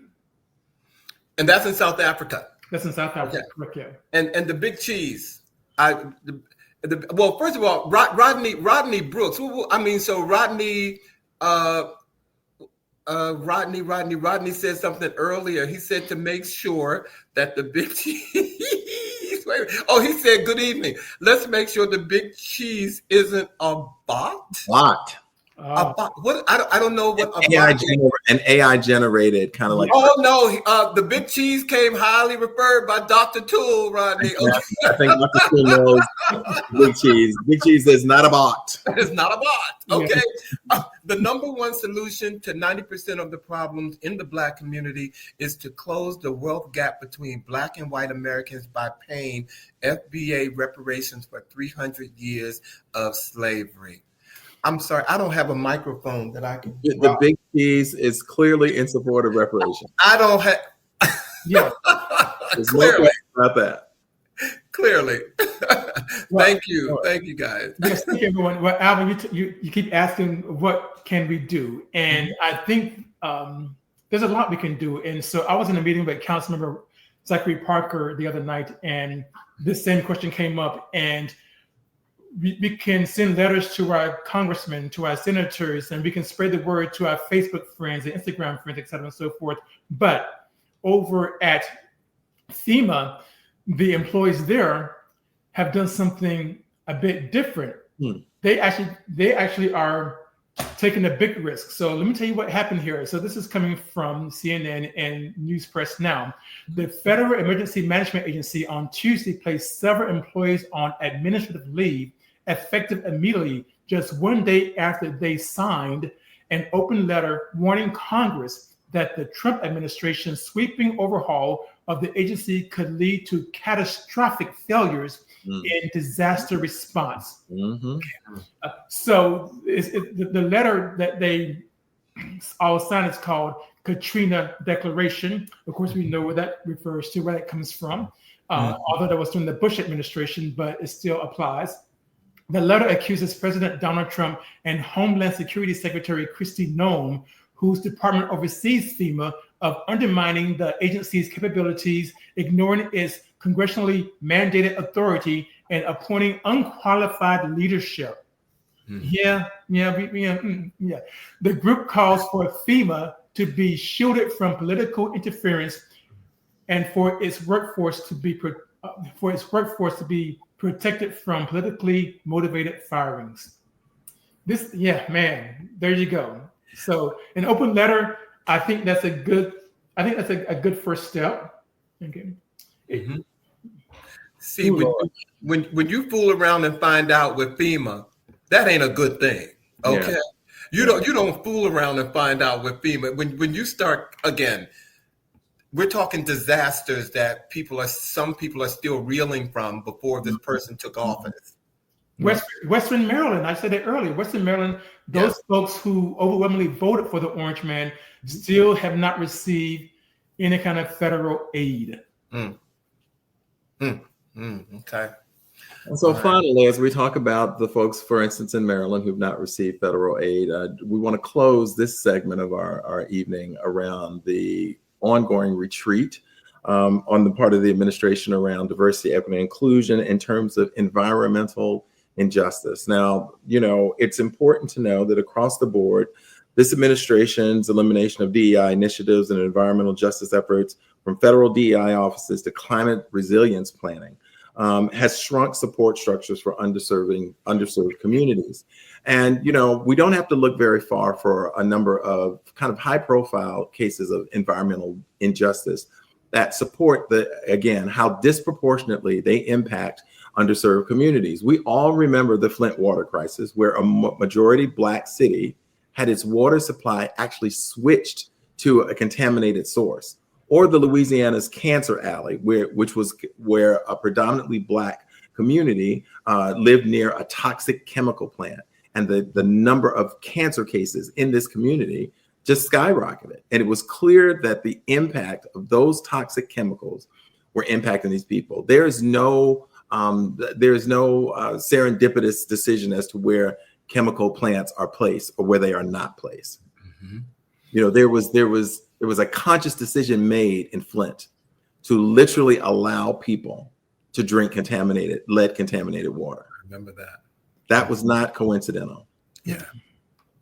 And that's in South Africa. That's in South Africa, correct? Yeah. And the big cheese. Well, first of all, Rodney Brooks. Rodney said something earlier. He said to make sure that the big cheese. He said, good evening. Let's make sure the big cheese isn't a bot. Bot. What? I don't know what an AI generated kind of like. Oh no! The big cheese came highly referred by Dr. Toole, Rodney. I think Dr. Toole knows big cheese. Big cheese is not a bot. It's not a bot. Okay. The number one solution to 90% of the problems in the Black community is to close the wealth gap between Black and white Americans by paying FBA reparations for 300 years of slavery. I'm sorry, I don't have a microphone that I can. The big cheese is clearly in support of reparations. I don't have. Yeah. There's no question about that. Clearly. Thank you guys. Yes, thank you, everyone. Well, Alvin, you keep asking what can we do, and I think there's a lot we can do. And so I was in a meeting with Councilmember Zachary Parker the other night, and this same question came up. And we can send letters to our congressmen, to our senators, and we can spread the word to our Facebook friends and Instagram friends, et cetera, and so forth. But over at FEMA, the employees there have done something a bit different. They actually are taking a big risk. So let me tell you what happened here. So this is coming from CNN and News Press Now. The Federal Emergency Management Agency on Tuesday placed several employees on administrative leave effective immediately, just one day after they signed an open letter warning Congress that the Trump administration's sweeping overhaul of the agency could lead to catastrophic failures in disaster response. So the letter that they all signed is called Katrina Declaration. Of course, we know where that refers to, where it comes from, although that was during the Bush administration, but it still applies. The letter accuses President Donald Trump and Homeland Security Secretary Kristi Noem, whose department oversees FEMA, of undermining the agency's capabilities, ignoring its congressionally mandated authority, and appointing unqualified leadership. The group calls for FEMA to be shielded from political interference and for its workforce to be protected from politically motivated firings. There you go. So an open letter, I think that's a good first step. Okay. See, when you fool around and find out with FEMA, that ain't a good thing. Okay. Yeah. You don't fool around and find out with FEMA. When you start, again, we're talking disasters that some people are still reeling from before this person took office. Western Maryland, I said it earlier, Western Maryland, those folks who overwhelmingly voted for the Orange Man still have not received any kind of federal aid. Okay. And so finally, as we talk about the folks, for instance, in Maryland who've not received federal aid, we want to close this segment of our evening around the ongoing retreat on the part of the administration around diversity, equity, and inclusion in terms of environmental injustice. Now, it's important to know that across the board, this administration's elimination of DEI initiatives and environmental justice efforts, from federal DEI offices to climate resilience planning, has shrunk support structures for underserved communities. And, we don't have to look very far for a number of kind of high profile cases of environmental injustice that support how disproportionately they impact underserved communities. We all remember the Flint water crisis, where a majority Black city had its water supply actually switched to a contaminated source, or the Louisiana's Cancer Alley, which was where a predominantly Black community lived near a toxic chemical plant. And the number of cancer cases in this community just skyrocketed. And it was clear that the impact of those toxic chemicals were impacting these people. There's no serendipitous decision as to where chemical plants are placed or where they are not placed. There was a conscious decision made in Flint to literally allow people to drink lead-contaminated water. I remember that. That was not coincidental. Yeah.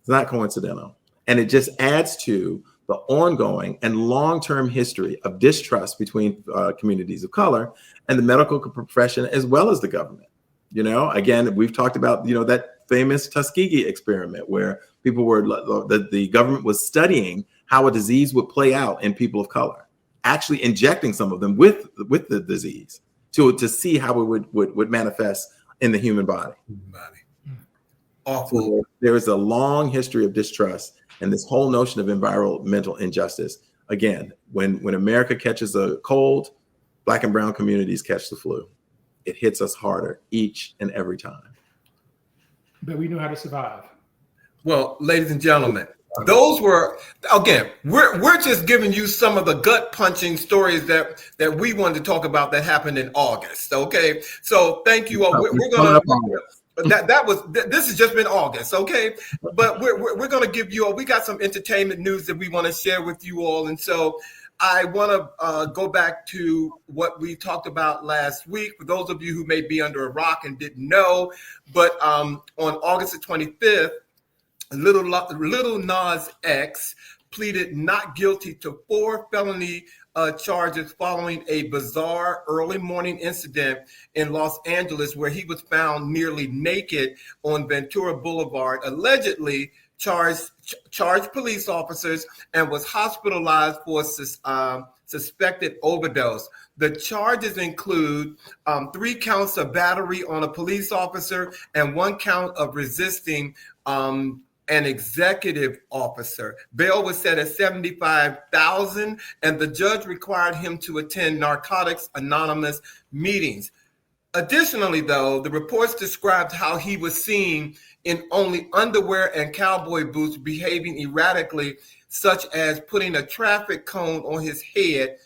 It's not coincidental. And it just adds to the ongoing and long-term history of distrust between communities of color and the medical profession, as well as the government. Again, we've talked about, that famous Tuskegee experiment where people the government was studying how a disease would play out in people of color, actually injecting some of them with the disease to see how it would manifest in the human body. Awful. So there is a long history of distrust and this whole notion of environmental injustice. Again, when America catches a cold, Black and brown communities catch the flu. It hits us harder each and every time. But we know how to survive. Well, ladies and gentlemen, those were, again, we're just giving you some of the gut punching stories that we wanted to talk about that happened in August. Okay. So thank you all. This has just been August, okay? But we're going to give you all. We got some entertainment news that we want to share with you all, and so I want to go back to what we talked about last week. For those of you who may be under a rock and didn't know, but on August the 25th, Little Nas X pleaded not guilty to 4 felony charges following a bizarre early morning incident in Los Angeles where he was found nearly naked on Ventura Boulevard, allegedly charged police officers and was hospitalized for suspected overdose. The charges include 3 counts of battery on a police officer and 1 count of resisting an executive officer. Bail was set at $75,000, and the judge required him to attend Narcotics Anonymous meetings. Additionally, though, the reports described how he was seen in only underwear and cowboy boots, behaving erratically, such as putting a traffic cone on his head,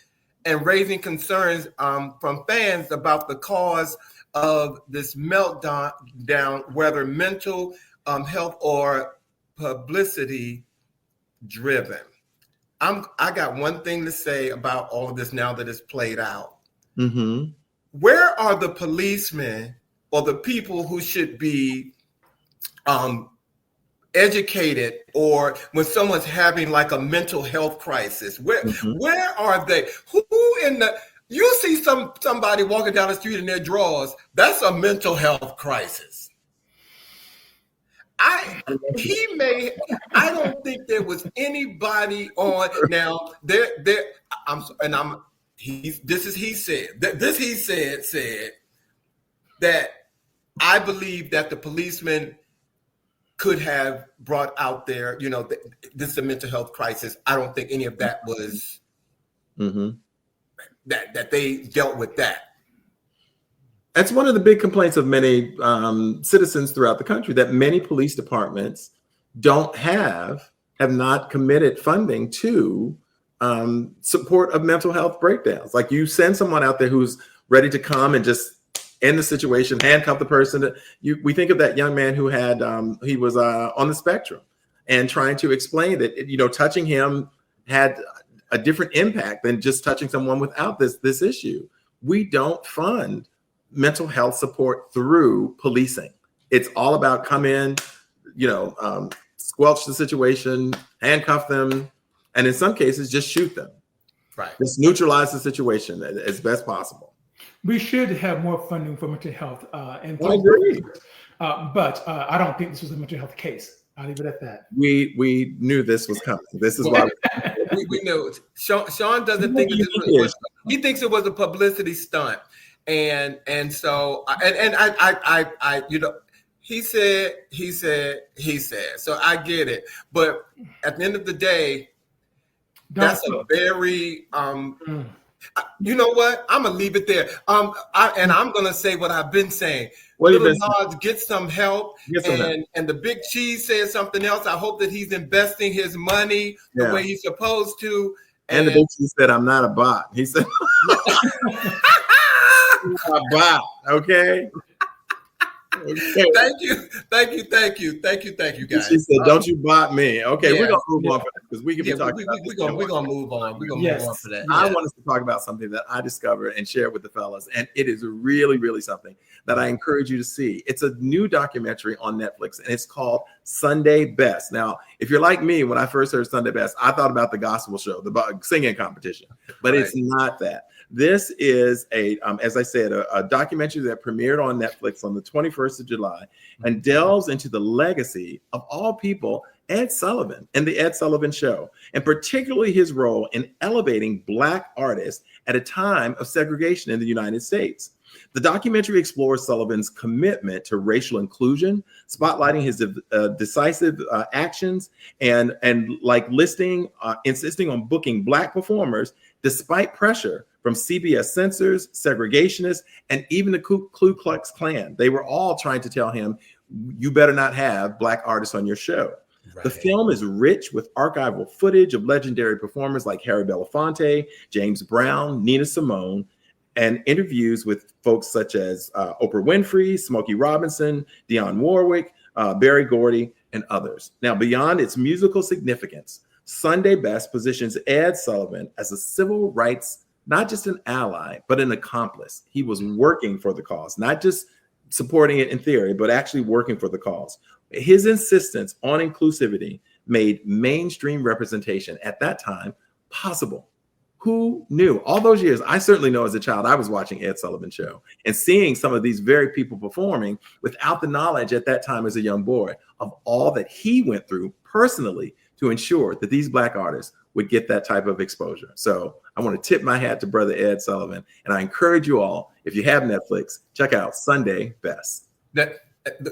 and raising concerns from fans about the cause of this meltdown, whether mental health or publicity driven. I got one thing to say about all of this now that it's played out. Mm-hmm. Where are the policemen or the people who should be educated, or when someone's having like a mental health crisis? Where are they? Who in the you see somebody walking down the street in their drawers? That's a mental health crisis. I don't think there was anybody on now there. He said that I believe that the policeman could have brought out there, this is a mental health crisis. I don't think any of that was that they dealt with that. That's one of the big complaints of many citizens throughout the country, that many police departments have not committed funding to support of mental health breakdowns. Like, you send someone out there who's ready to come and just end the situation, handcuff the person. We think of that young man who had he was on the spectrum, and trying to explain that touching him had a different impact than just touching someone without this issue. We don't fund mental health support through policing. It's all about come in, squelch the situation, handcuff them, and in some cases just shoot them. Right. Just neutralize the situation as best possible. We should have more funding for mental health. And I agree. But I don't think this was a mental health case. I'll leave it at that. We knew this was coming. This is why we knew. Sean doesn't think he thinks it was a publicity stunt. And so he said. So I get it. But at the end of the day, that's a very you know what? I'm gonna leave it there. I'm gonna say what I've been saying. Little Nas, get some help. And the Big Cheese said something else. I hope that he's investing his money the way he's supposed to. And the Big Cheese said, "I'm not a bot." He said, "A bot." Okay. Thank you, guys. She said, "Don't you bot me?" Okay, we're gonna move on for that, because we can be talking about this. We're gonna move on. We're gonna move on for that. I want us to talk about something that I discovered and share with the fellas, and it is really, really something that I encourage you to see. It's a new documentary on Netflix, and it's called Sunday Best. Now, if you're like me, when I first heard Sunday Best, I thought about the gospel show, the singing competition, but it's not that. This is as I said, a documentary that premiered on Netflix on the 21st of July and delves into the legacy of all people, Ed Sullivan and the Ed Sullivan Show, and particularly his role in elevating Black artists at a time of segregation in the United States. The documentary explores Sullivan's commitment to racial inclusion, spotlighting his decisive actions, and insisting on booking Black performers despite pressure from CBS censors, segregationists, and even the Ku Klux Klan. They were all trying to tell him, you better not have Black artists on your show. Right. The film is rich with archival footage of legendary performers like Harry Belafonte, James Brown, Nina Simone, and interviews with folks such as Oprah Winfrey, Smokey Robinson, Dionne Warwick, Berry Gordy, and others. Now, beyond its musical significance, Sunday Best positions Ed Sullivan as a civil rights, not just an ally, but an accomplice. He was working for the cause, not just supporting it in theory, but actually working for the cause. His insistence on inclusivity made mainstream representation at that time possible. Who knew? All those years, I certainly know as a child, I was watching Ed Sullivan Show and seeing some of these very people performing without the knowledge at that time as a young boy of all that he went through personally to ensure that these Black artists would get that type of exposure. So I want to tip my hat to Brother Ed Sullivan. And I encourage you all, if you have Netflix, check out Sunday Best.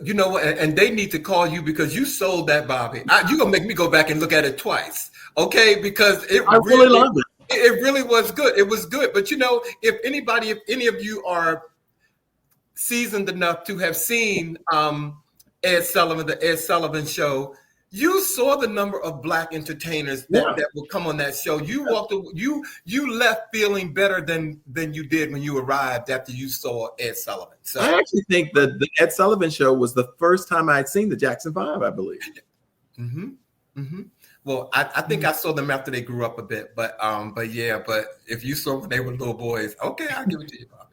You know what? And they need to call you because you sold that, Bobby. You're going to make me go back and look at it twice. Okay? Because I really loved it. It really was good. It was good. But, you know, if any of you are seasoned enough to have seen Ed Sullivan, the Ed Sullivan Show, you saw the number of Black entertainers that would come on that show. You you left feeling better than you did when you arrived after you saw Ed Sullivan. So I actually think that the Ed Sullivan Show was the first time I'd seen the Jackson 5, I believe. Mm-hmm. Mm-hmm. Well, I think I saw them after they grew up a bit, but if you saw when they were little boys, okay, I'll give it to you, Bobby.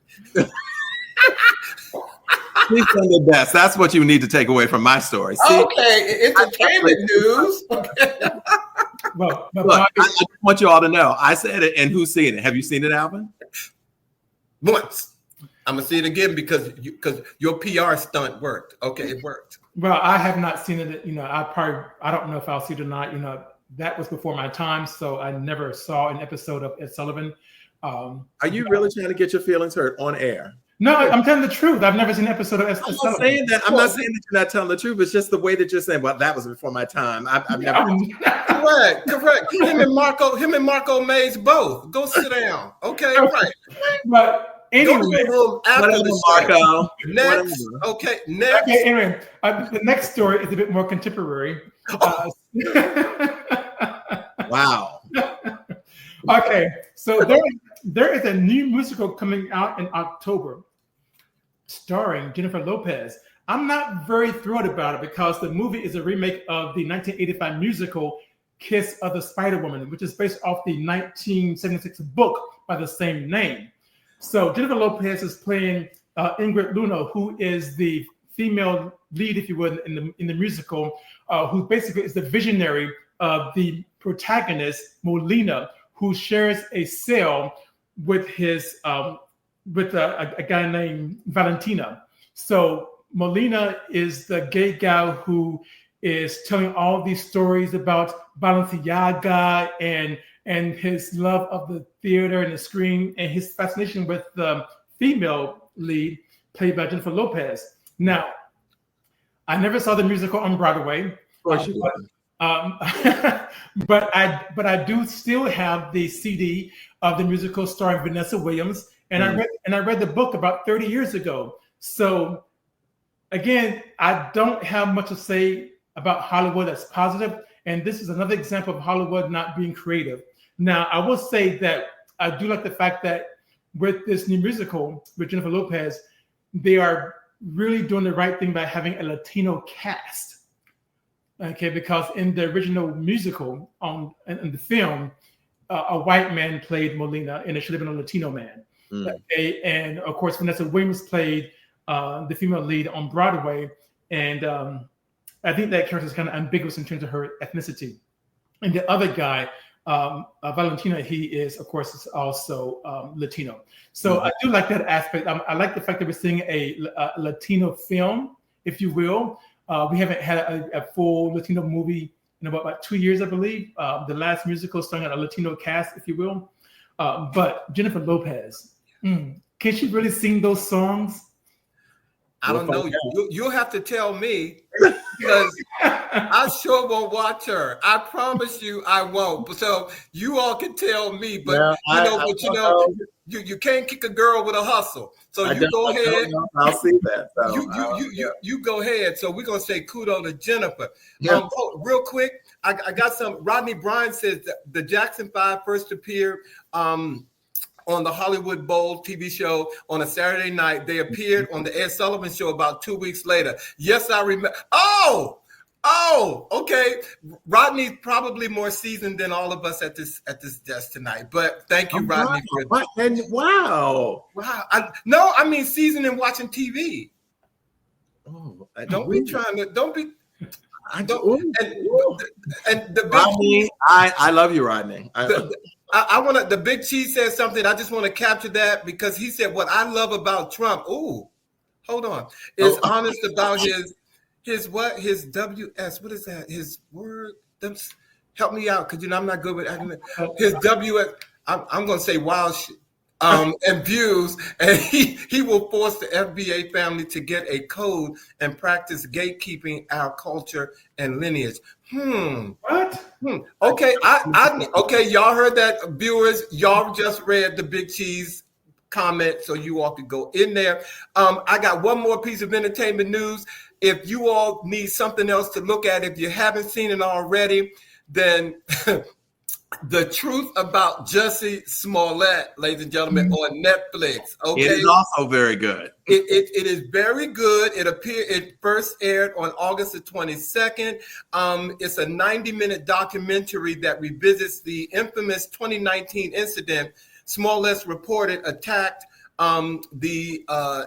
Please Sunday Best. That's what you need to take away from my story. See, okay, entertainment news. Okay. Well, look, I just want you all to know, I said it, and who's seen it? Have you seen it, Alvin? Once. I'm gonna see it again because your PR stunt worked. Okay, it worked. Well, I have not seen it. You know, I don't know if I'll see it or not. You know, that was before my time, so I never saw an episode of Ed Sullivan. Are you really trying to get your feelings hurt on air? No, I'm telling the truth. I've never seen an episode of Ed Sullivan. I'm not saying that you're not telling the truth. It's just the way that you're saying, well, that was before my time. I've never. Correct. Him and Marco Mays both. Go sit down. Okay, right. But anyway, go to the room after the show. Next. Okay, next. Okay, anyway, the next story is a bit more contemporary. Wow. Okay, so there is a new musical coming out in October starring Jennifer Lopez. I'm not very thrilled about it because the movie is a remake of the 1985 musical Kiss of the Spider-Woman, which is based off the 1976 book by the same name. So Jennifer Lopez is playing Ingrid Luna, who is the female lead, if you would, in the musical, who basically is the visionary of the protagonist, Molina, who shares a cell with his with a guy named Valentina. So Molina is the gay guy who is telling all these stories about Balenciaga and his love of the theater and the screen and his fascination with the female lead played by Jennifer Lopez. Now, I never saw the musical on Broadway. But I do still have the CD of the musical starring Vanessa Williams, and I read the book about 30 years ago. So again, I don't have much to say about Hollywood that's positive, and this is another example of Hollywood not being creative. Now, I will say that I do like the fact that with this new musical with Jennifer Lopez, they are really doing the right thing by having a Latino cast. Okay, because in the original musical in the film, a white man played Molina, and it should have been a Latino man. Okay, and of course, Vanessa Williams played the female lead on Broadway, and I think that character is kind of ambiguous in terms of her ethnicity. And the other guy, Valentina, he is, of course, is also Latino. So I do like that aspect. I like the fact that we're seeing a Latino film, if you will. We haven't had a full Latino movie in about 2 years, I believe. The last musical starring a Latino cast, if you will. But Jennifer Lopez, can she really sing those songs? I don't know. You'll have to tell me because I sure won't watch her. I promise you I won't. So you all can tell me, but you can't kick a girl with a hustle. So you go ahead. I'll see that. So, you go ahead. So we're gonna say kudos to Jennifer. Real quick, I got some. Rodney Bryant says that the Jackson 5 first appeared on the Hollywood Bowl TV show on a Saturday night. They appeared on the Ed Sullivan Show about 2 weeks later. Yes, I remember. Oh, okay. Rodney's probably more seasoned than all of us at this desk tonight. But thank you, Rodney. Wow. I mean seasoned in watching TV. Oh, don't be trying to. Don't be. And the Rodney, I love you, Rodney. I want to. The Big Cheese said something. I just want to capture that because he said what I love about Trump. Ooh, hold on. Is honest about his what? His WS. What is that? His word. Help me out, because I'm not good with his WS. I'm going to say wild shit. And views, and he will force the FBA family to get a code and practice gatekeeping our culture and lineage. What? Okay, okay. Y'all heard that, viewers. Y'all just read the Big Cheese comment, so you all could go in there. I got one more piece of entertainment news. If you all need something else to look at, if you haven't seen it already, then. The Truth About Jussie Smollett, ladies and gentlemen, on Netflix. Okay, it is also very good. It is very good. It first aired on August the 22nd. It's a 90-minute documentary that revisits the infamous 2019 incident Smollett's reported attacked, the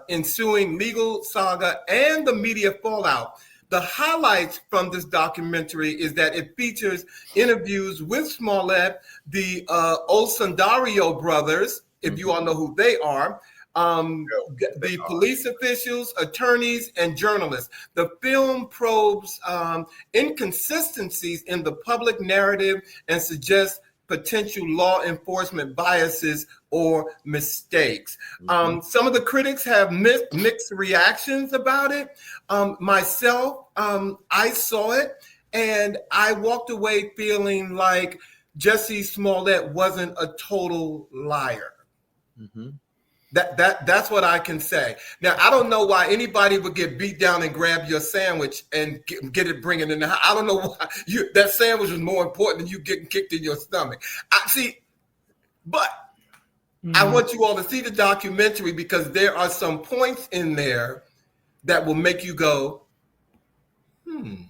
ensuing legal saga, and the media fallout. The highlights from this documentary is that it features interviews with Smollett, the Osundario brothers, if you all know who they are, the police officials, attorneys, and journalists. The film probes inconsistencies in the public narrative and suggests potential law enforcement biases or mistakes. Some of the critics have mixed reactions about it. Myself, I saw it and I walked away feeling like Jussie Smollett wasn't a total liar. That's what I can say. Now, I don't know why anybody would get beat down and grab your sandwich and get it, bring it in the house. I don't know why that sandwich was more important than you getting kicked in your stomach. I want you all to see the documentary because there are some points in there that will make you go, Can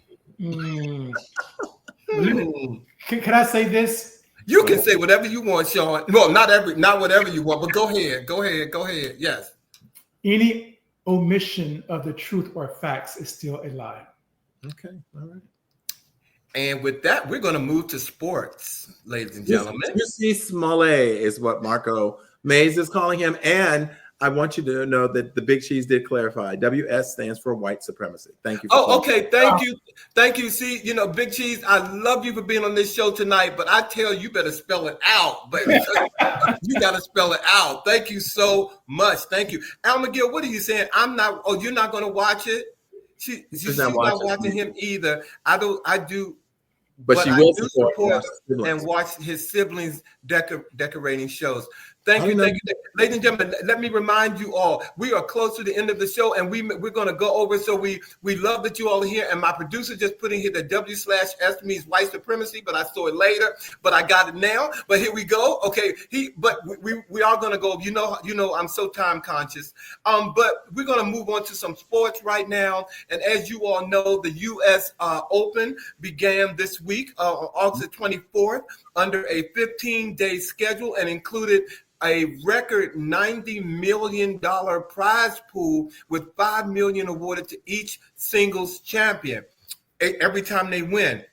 I say this? You can say whatever you want, Sean. Well, not whatever you want, but go ahead. Yes. Any omission of the truth or facts is still a lie. Okay, all right. And with that, we're going to move to sports, ladies and gentlemen. Jussie Smollett is what Marco Mays is calling him, and I want you to know that the Big Cheese did clarify. WS stands for white supremacy. Thank you. Okay. Thank you. See, Big Cheese, I love you for being on this show tonight, but I tell you better spell it out, baby. You got to spell it out. Thank you so much. Thank you. Al McGill, what are you saying? You're not going to watch it? She's not watching him either. I do. But she will support and watch his siblings decorating shows. Thank you. Ladies and gentlemen, let me remind you all, we are close to the end of the show and we're going to go over. So we love that you all are here. And my producer just put in here the W/S means white supremacy, but I saw it later, but I got it now. But here we go. Okay. But we are going to go, I'm so time conscious. But we're going to move on to some sports right now. And as you all know, the U.S. Open began this week, on August 24th, under a 15-day schedule and included a record $90 million prize pool with $5 million awarded to each singles champion every time they win.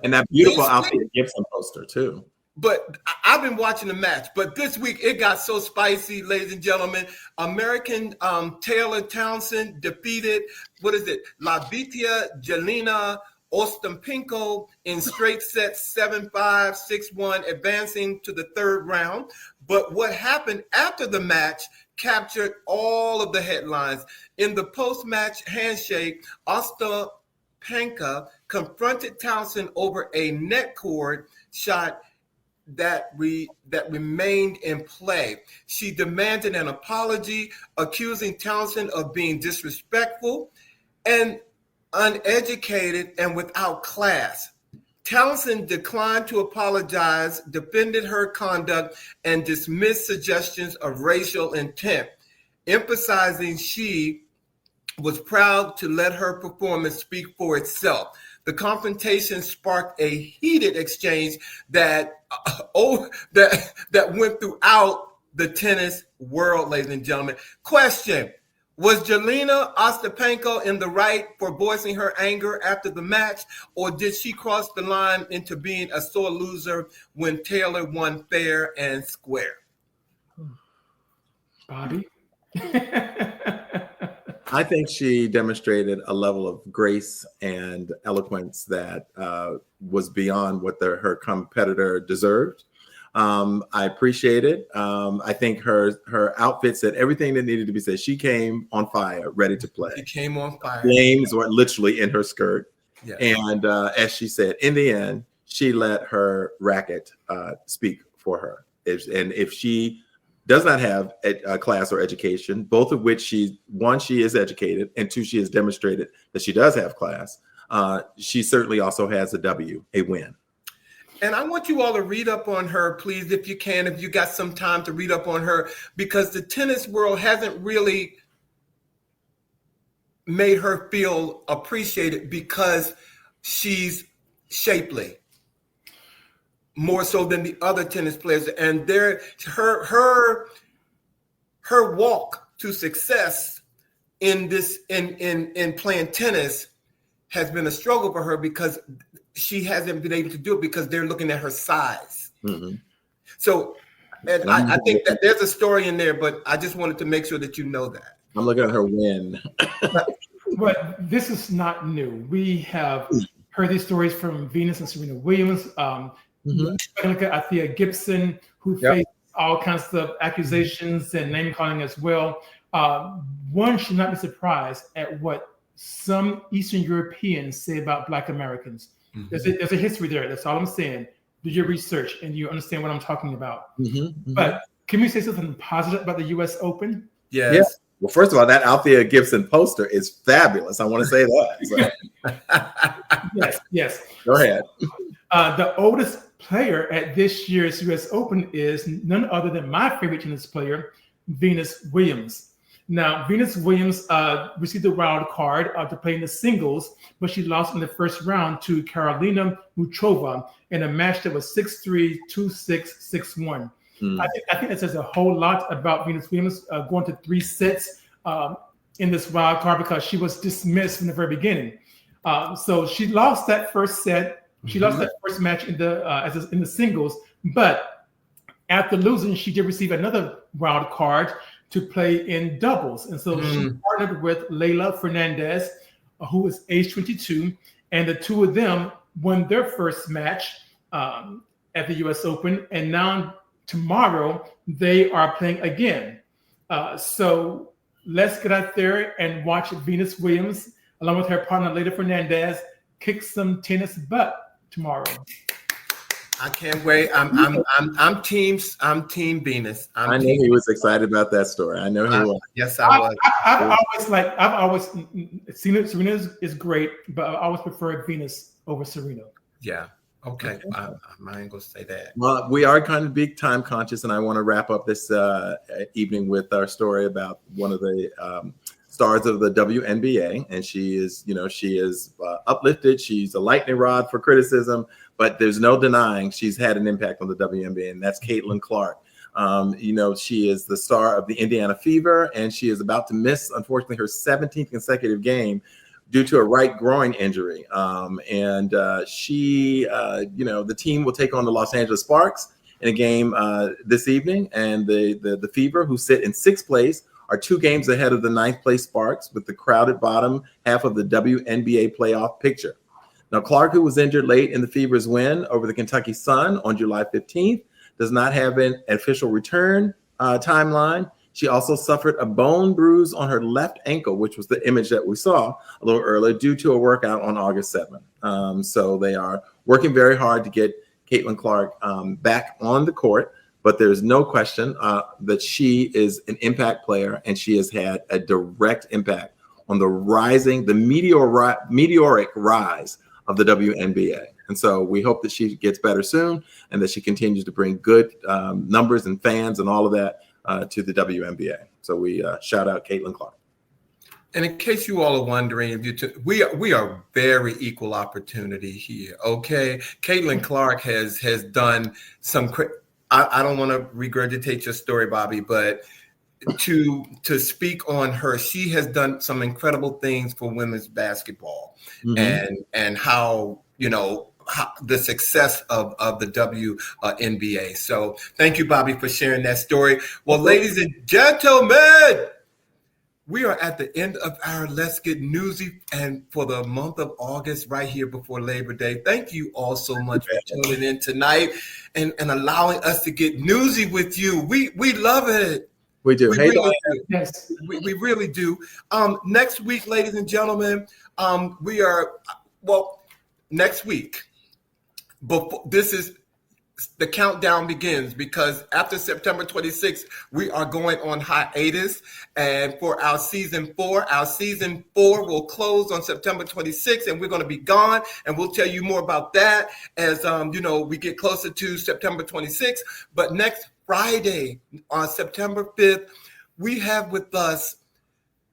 And that beautiful Althea Gibson poster too. But I've been watching the match, but this week it got so spicy, ladies and gentlemen. American Taylor Townsend defeated, Lavitia Jelena Ostapenko in straight sets 7-5, 6-1, advancing to the third round. But what happened after the match captured all of the headlines. In the post-match handshake, Ostapenko confronted Townsend over a net cord shot that remained in play. She demanded an apology, accusing Townsend of being disrespectful and uneducated and without class. Townsend declined to apologize, defended her conduct, and dismissed suggestions of racial intent, emphasizing she was proud to let her performance speak for itself. The confrontation sparked a heated exchange that went throughout the tennis world, ladies and gentlemen. Question: was Jelena Ostapenko in the right for voicing her anger after the match, or did she cross the line into being a sore loser when Taylor won fair and square? Bobby? I think she demonstrated a level of grace and eloquence that was beyond what her competitor deserved. I appreciate it. I think her outfit said everything that needed to be said. She came on fire, ready to play. She came on fire. Flames were literally in her skirt. Yeah. And as she said, in the end, she let her racket speak for her. If she does not have a class or education, both of which she is educated, and two, she has demonstrated that she does have class. She certainly also has a win. And I want you all to read up on her, please, if you can, if you got some time to read up on her, because the tennis world hasn't really made her feel appreciated because she's shapely, more so than the other tennis players. And her walk to success in playing tennis has been a struggle for her because she hasn't been able to do it because they're looking at her size. Mm-hmm. So, and I think that there's a story in there, but I just wanted to make sure that you know that. I'm looking at her win. But this is not new. We have heard these stories from Venus and Serena Williams. Look at Althea Gibson, who faced all kinds of accusations and name calling as well. One should not be surprised at what some Eastern Europeans say about Black Americans. Mm-hmm. There's a history there. That's all I'm saying. Do your research and you understand what I'm talking about. Mm-hmm. But can we say something positive about the U.S. Open? Yes. Yeah. Well, first of all, that Althea Gibson poster is fabulous. I want to say that. So. Yes. Go ahead. The oldest player at this year's U.S. Open is none other than my favorite tennis player, Venus Williams. Now, Venus Williams received a wild card to play in the singles, but she lost in the first round to Karolina Muchova in a match that was 6-3, 2-6, 6-1. I think that says a whole lot about Venus Williams going to 3 sets in this wild card because she was dismissed from the very beginning. So she lost that first set. She lost that first match in the singles, but after losing, she did receive another wild card to play in doubles. And so she partnered with Leylah Fernandez, who is age 22, and the two of them won their first match at the U.S. Open, and now tomorrow they are playing again. So let's get out there and watch Venus Williams, along with her partner Leylah Fernandez, kick some tennis butt tomorrow. I can't wait. I'm team Venus. I knew he was excited about that story. I know he was. Yes, I was. I've always Serena is great, but I always preferred Venus over Serena. Yeah. Okay. I ain't gonna say that. Well, we are kind of big time conscious, and I want to wrap up this evening with our story about one of the stars of the WNBA, and she is uplifted. She's a lightning rod for criticism, but there's no denying she's had an impact on the WNBA, and that's Caitlin Clark. She is the star of the Indiana Fever, and she is about to miss, unfortunately, her 17th consecutive game due to a right groin injury. The team will take on the Los Angeles Sparks in a game this evening, and the Fever, who sit in 6th place, are 2 games ahead of the 9th place Sparks with the crowded bottom half of the WNBA playoff picture. Now, Clark, who was injured late in the Fever's win over the Kentucky Sun on July 15th, does not have an official return timeline. She also suffered a bone bruise on her left ankle, which was the image that we saw a little earlier, due to a workout on August 7th. So they are working very hard to get Caitlin Clark back on the court. But there's no question that she is an impact player, and she has had a direct impact on the meteoric rise of the WNBA. And so we hope that she gets better soon and that she continues to bring good numbers and fans and all of that to the WNBA. So we shout out Caitlin Clark. And in case you all are wondering, we are very equal opportunity here, okay? Caitlin Clark has done some. I don't want to regurgitate your story, Bobby, but to speak on her, she has done some incredible things for women's basketball, and how the success of the WNBA. So thank you, Bobby, for sharing that story. Well, ladies and gentlemen, we are at the end of our Let's Get Newsy, and for the month of August, right here before Labor Day. Thank you all so much for tuning in tonight and allowing us to get newsy with you. We love it. We do. We Hey, really do. Yes. We really do. Next week, ladies and gentlemen, next week. But this is the countdown begins, because after September 26th, we are going on hiatus. And for our season 4 will close on September 26th, and we're going to be gone. And we'll tell you more about that as we get closer to September 26th. But next Friday, on September 5th, we have with us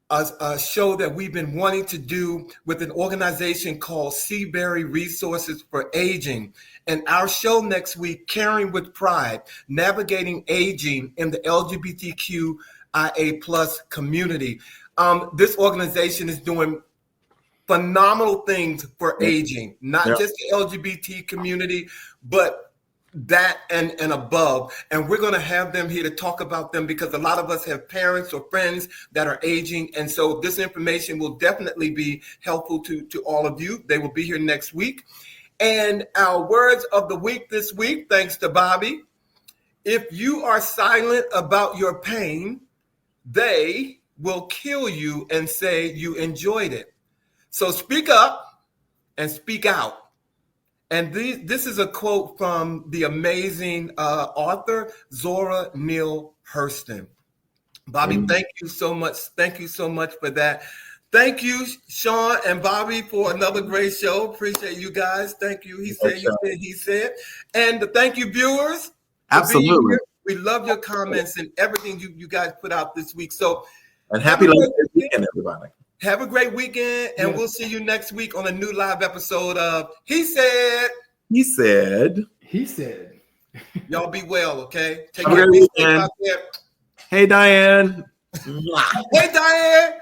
a show that we've been wanting to do with an organization called Seabury Resources for Aging. And our show next week, Caring with Pride, Navigating Aging in the LGBTQIA plus community. This organization is doing phenomenal things for aging, not just the LGBT community, but that and above. And we're going to have them here to talk about them, because a lot of us have parents or friends that are aging. And so this information will definitely be helpful to all of you. They will be here next week. And our words of the week this week, thanks to Bobby: if you are silent about your pain, they will kill you and say you enjoyed it. So speak up and speak out. And this is a quote from the amazing author Zora Neale Hurston. Bobby, thank you so much. Thank you so much for that. Thank you, Sean and Bobby, for another great show. Appreciate you guys. Thank you. He said. And thank you, viewers. Absolutely. We love your comments and everything you guys put out this week. So, and happy weekend, everybody. Have a great weekend, and we'll see you next week on a new live episode of He Said. He said. He said. Y'all be well, okay? Take care. Be safe out there. Hey, Diane. Hey, Diane.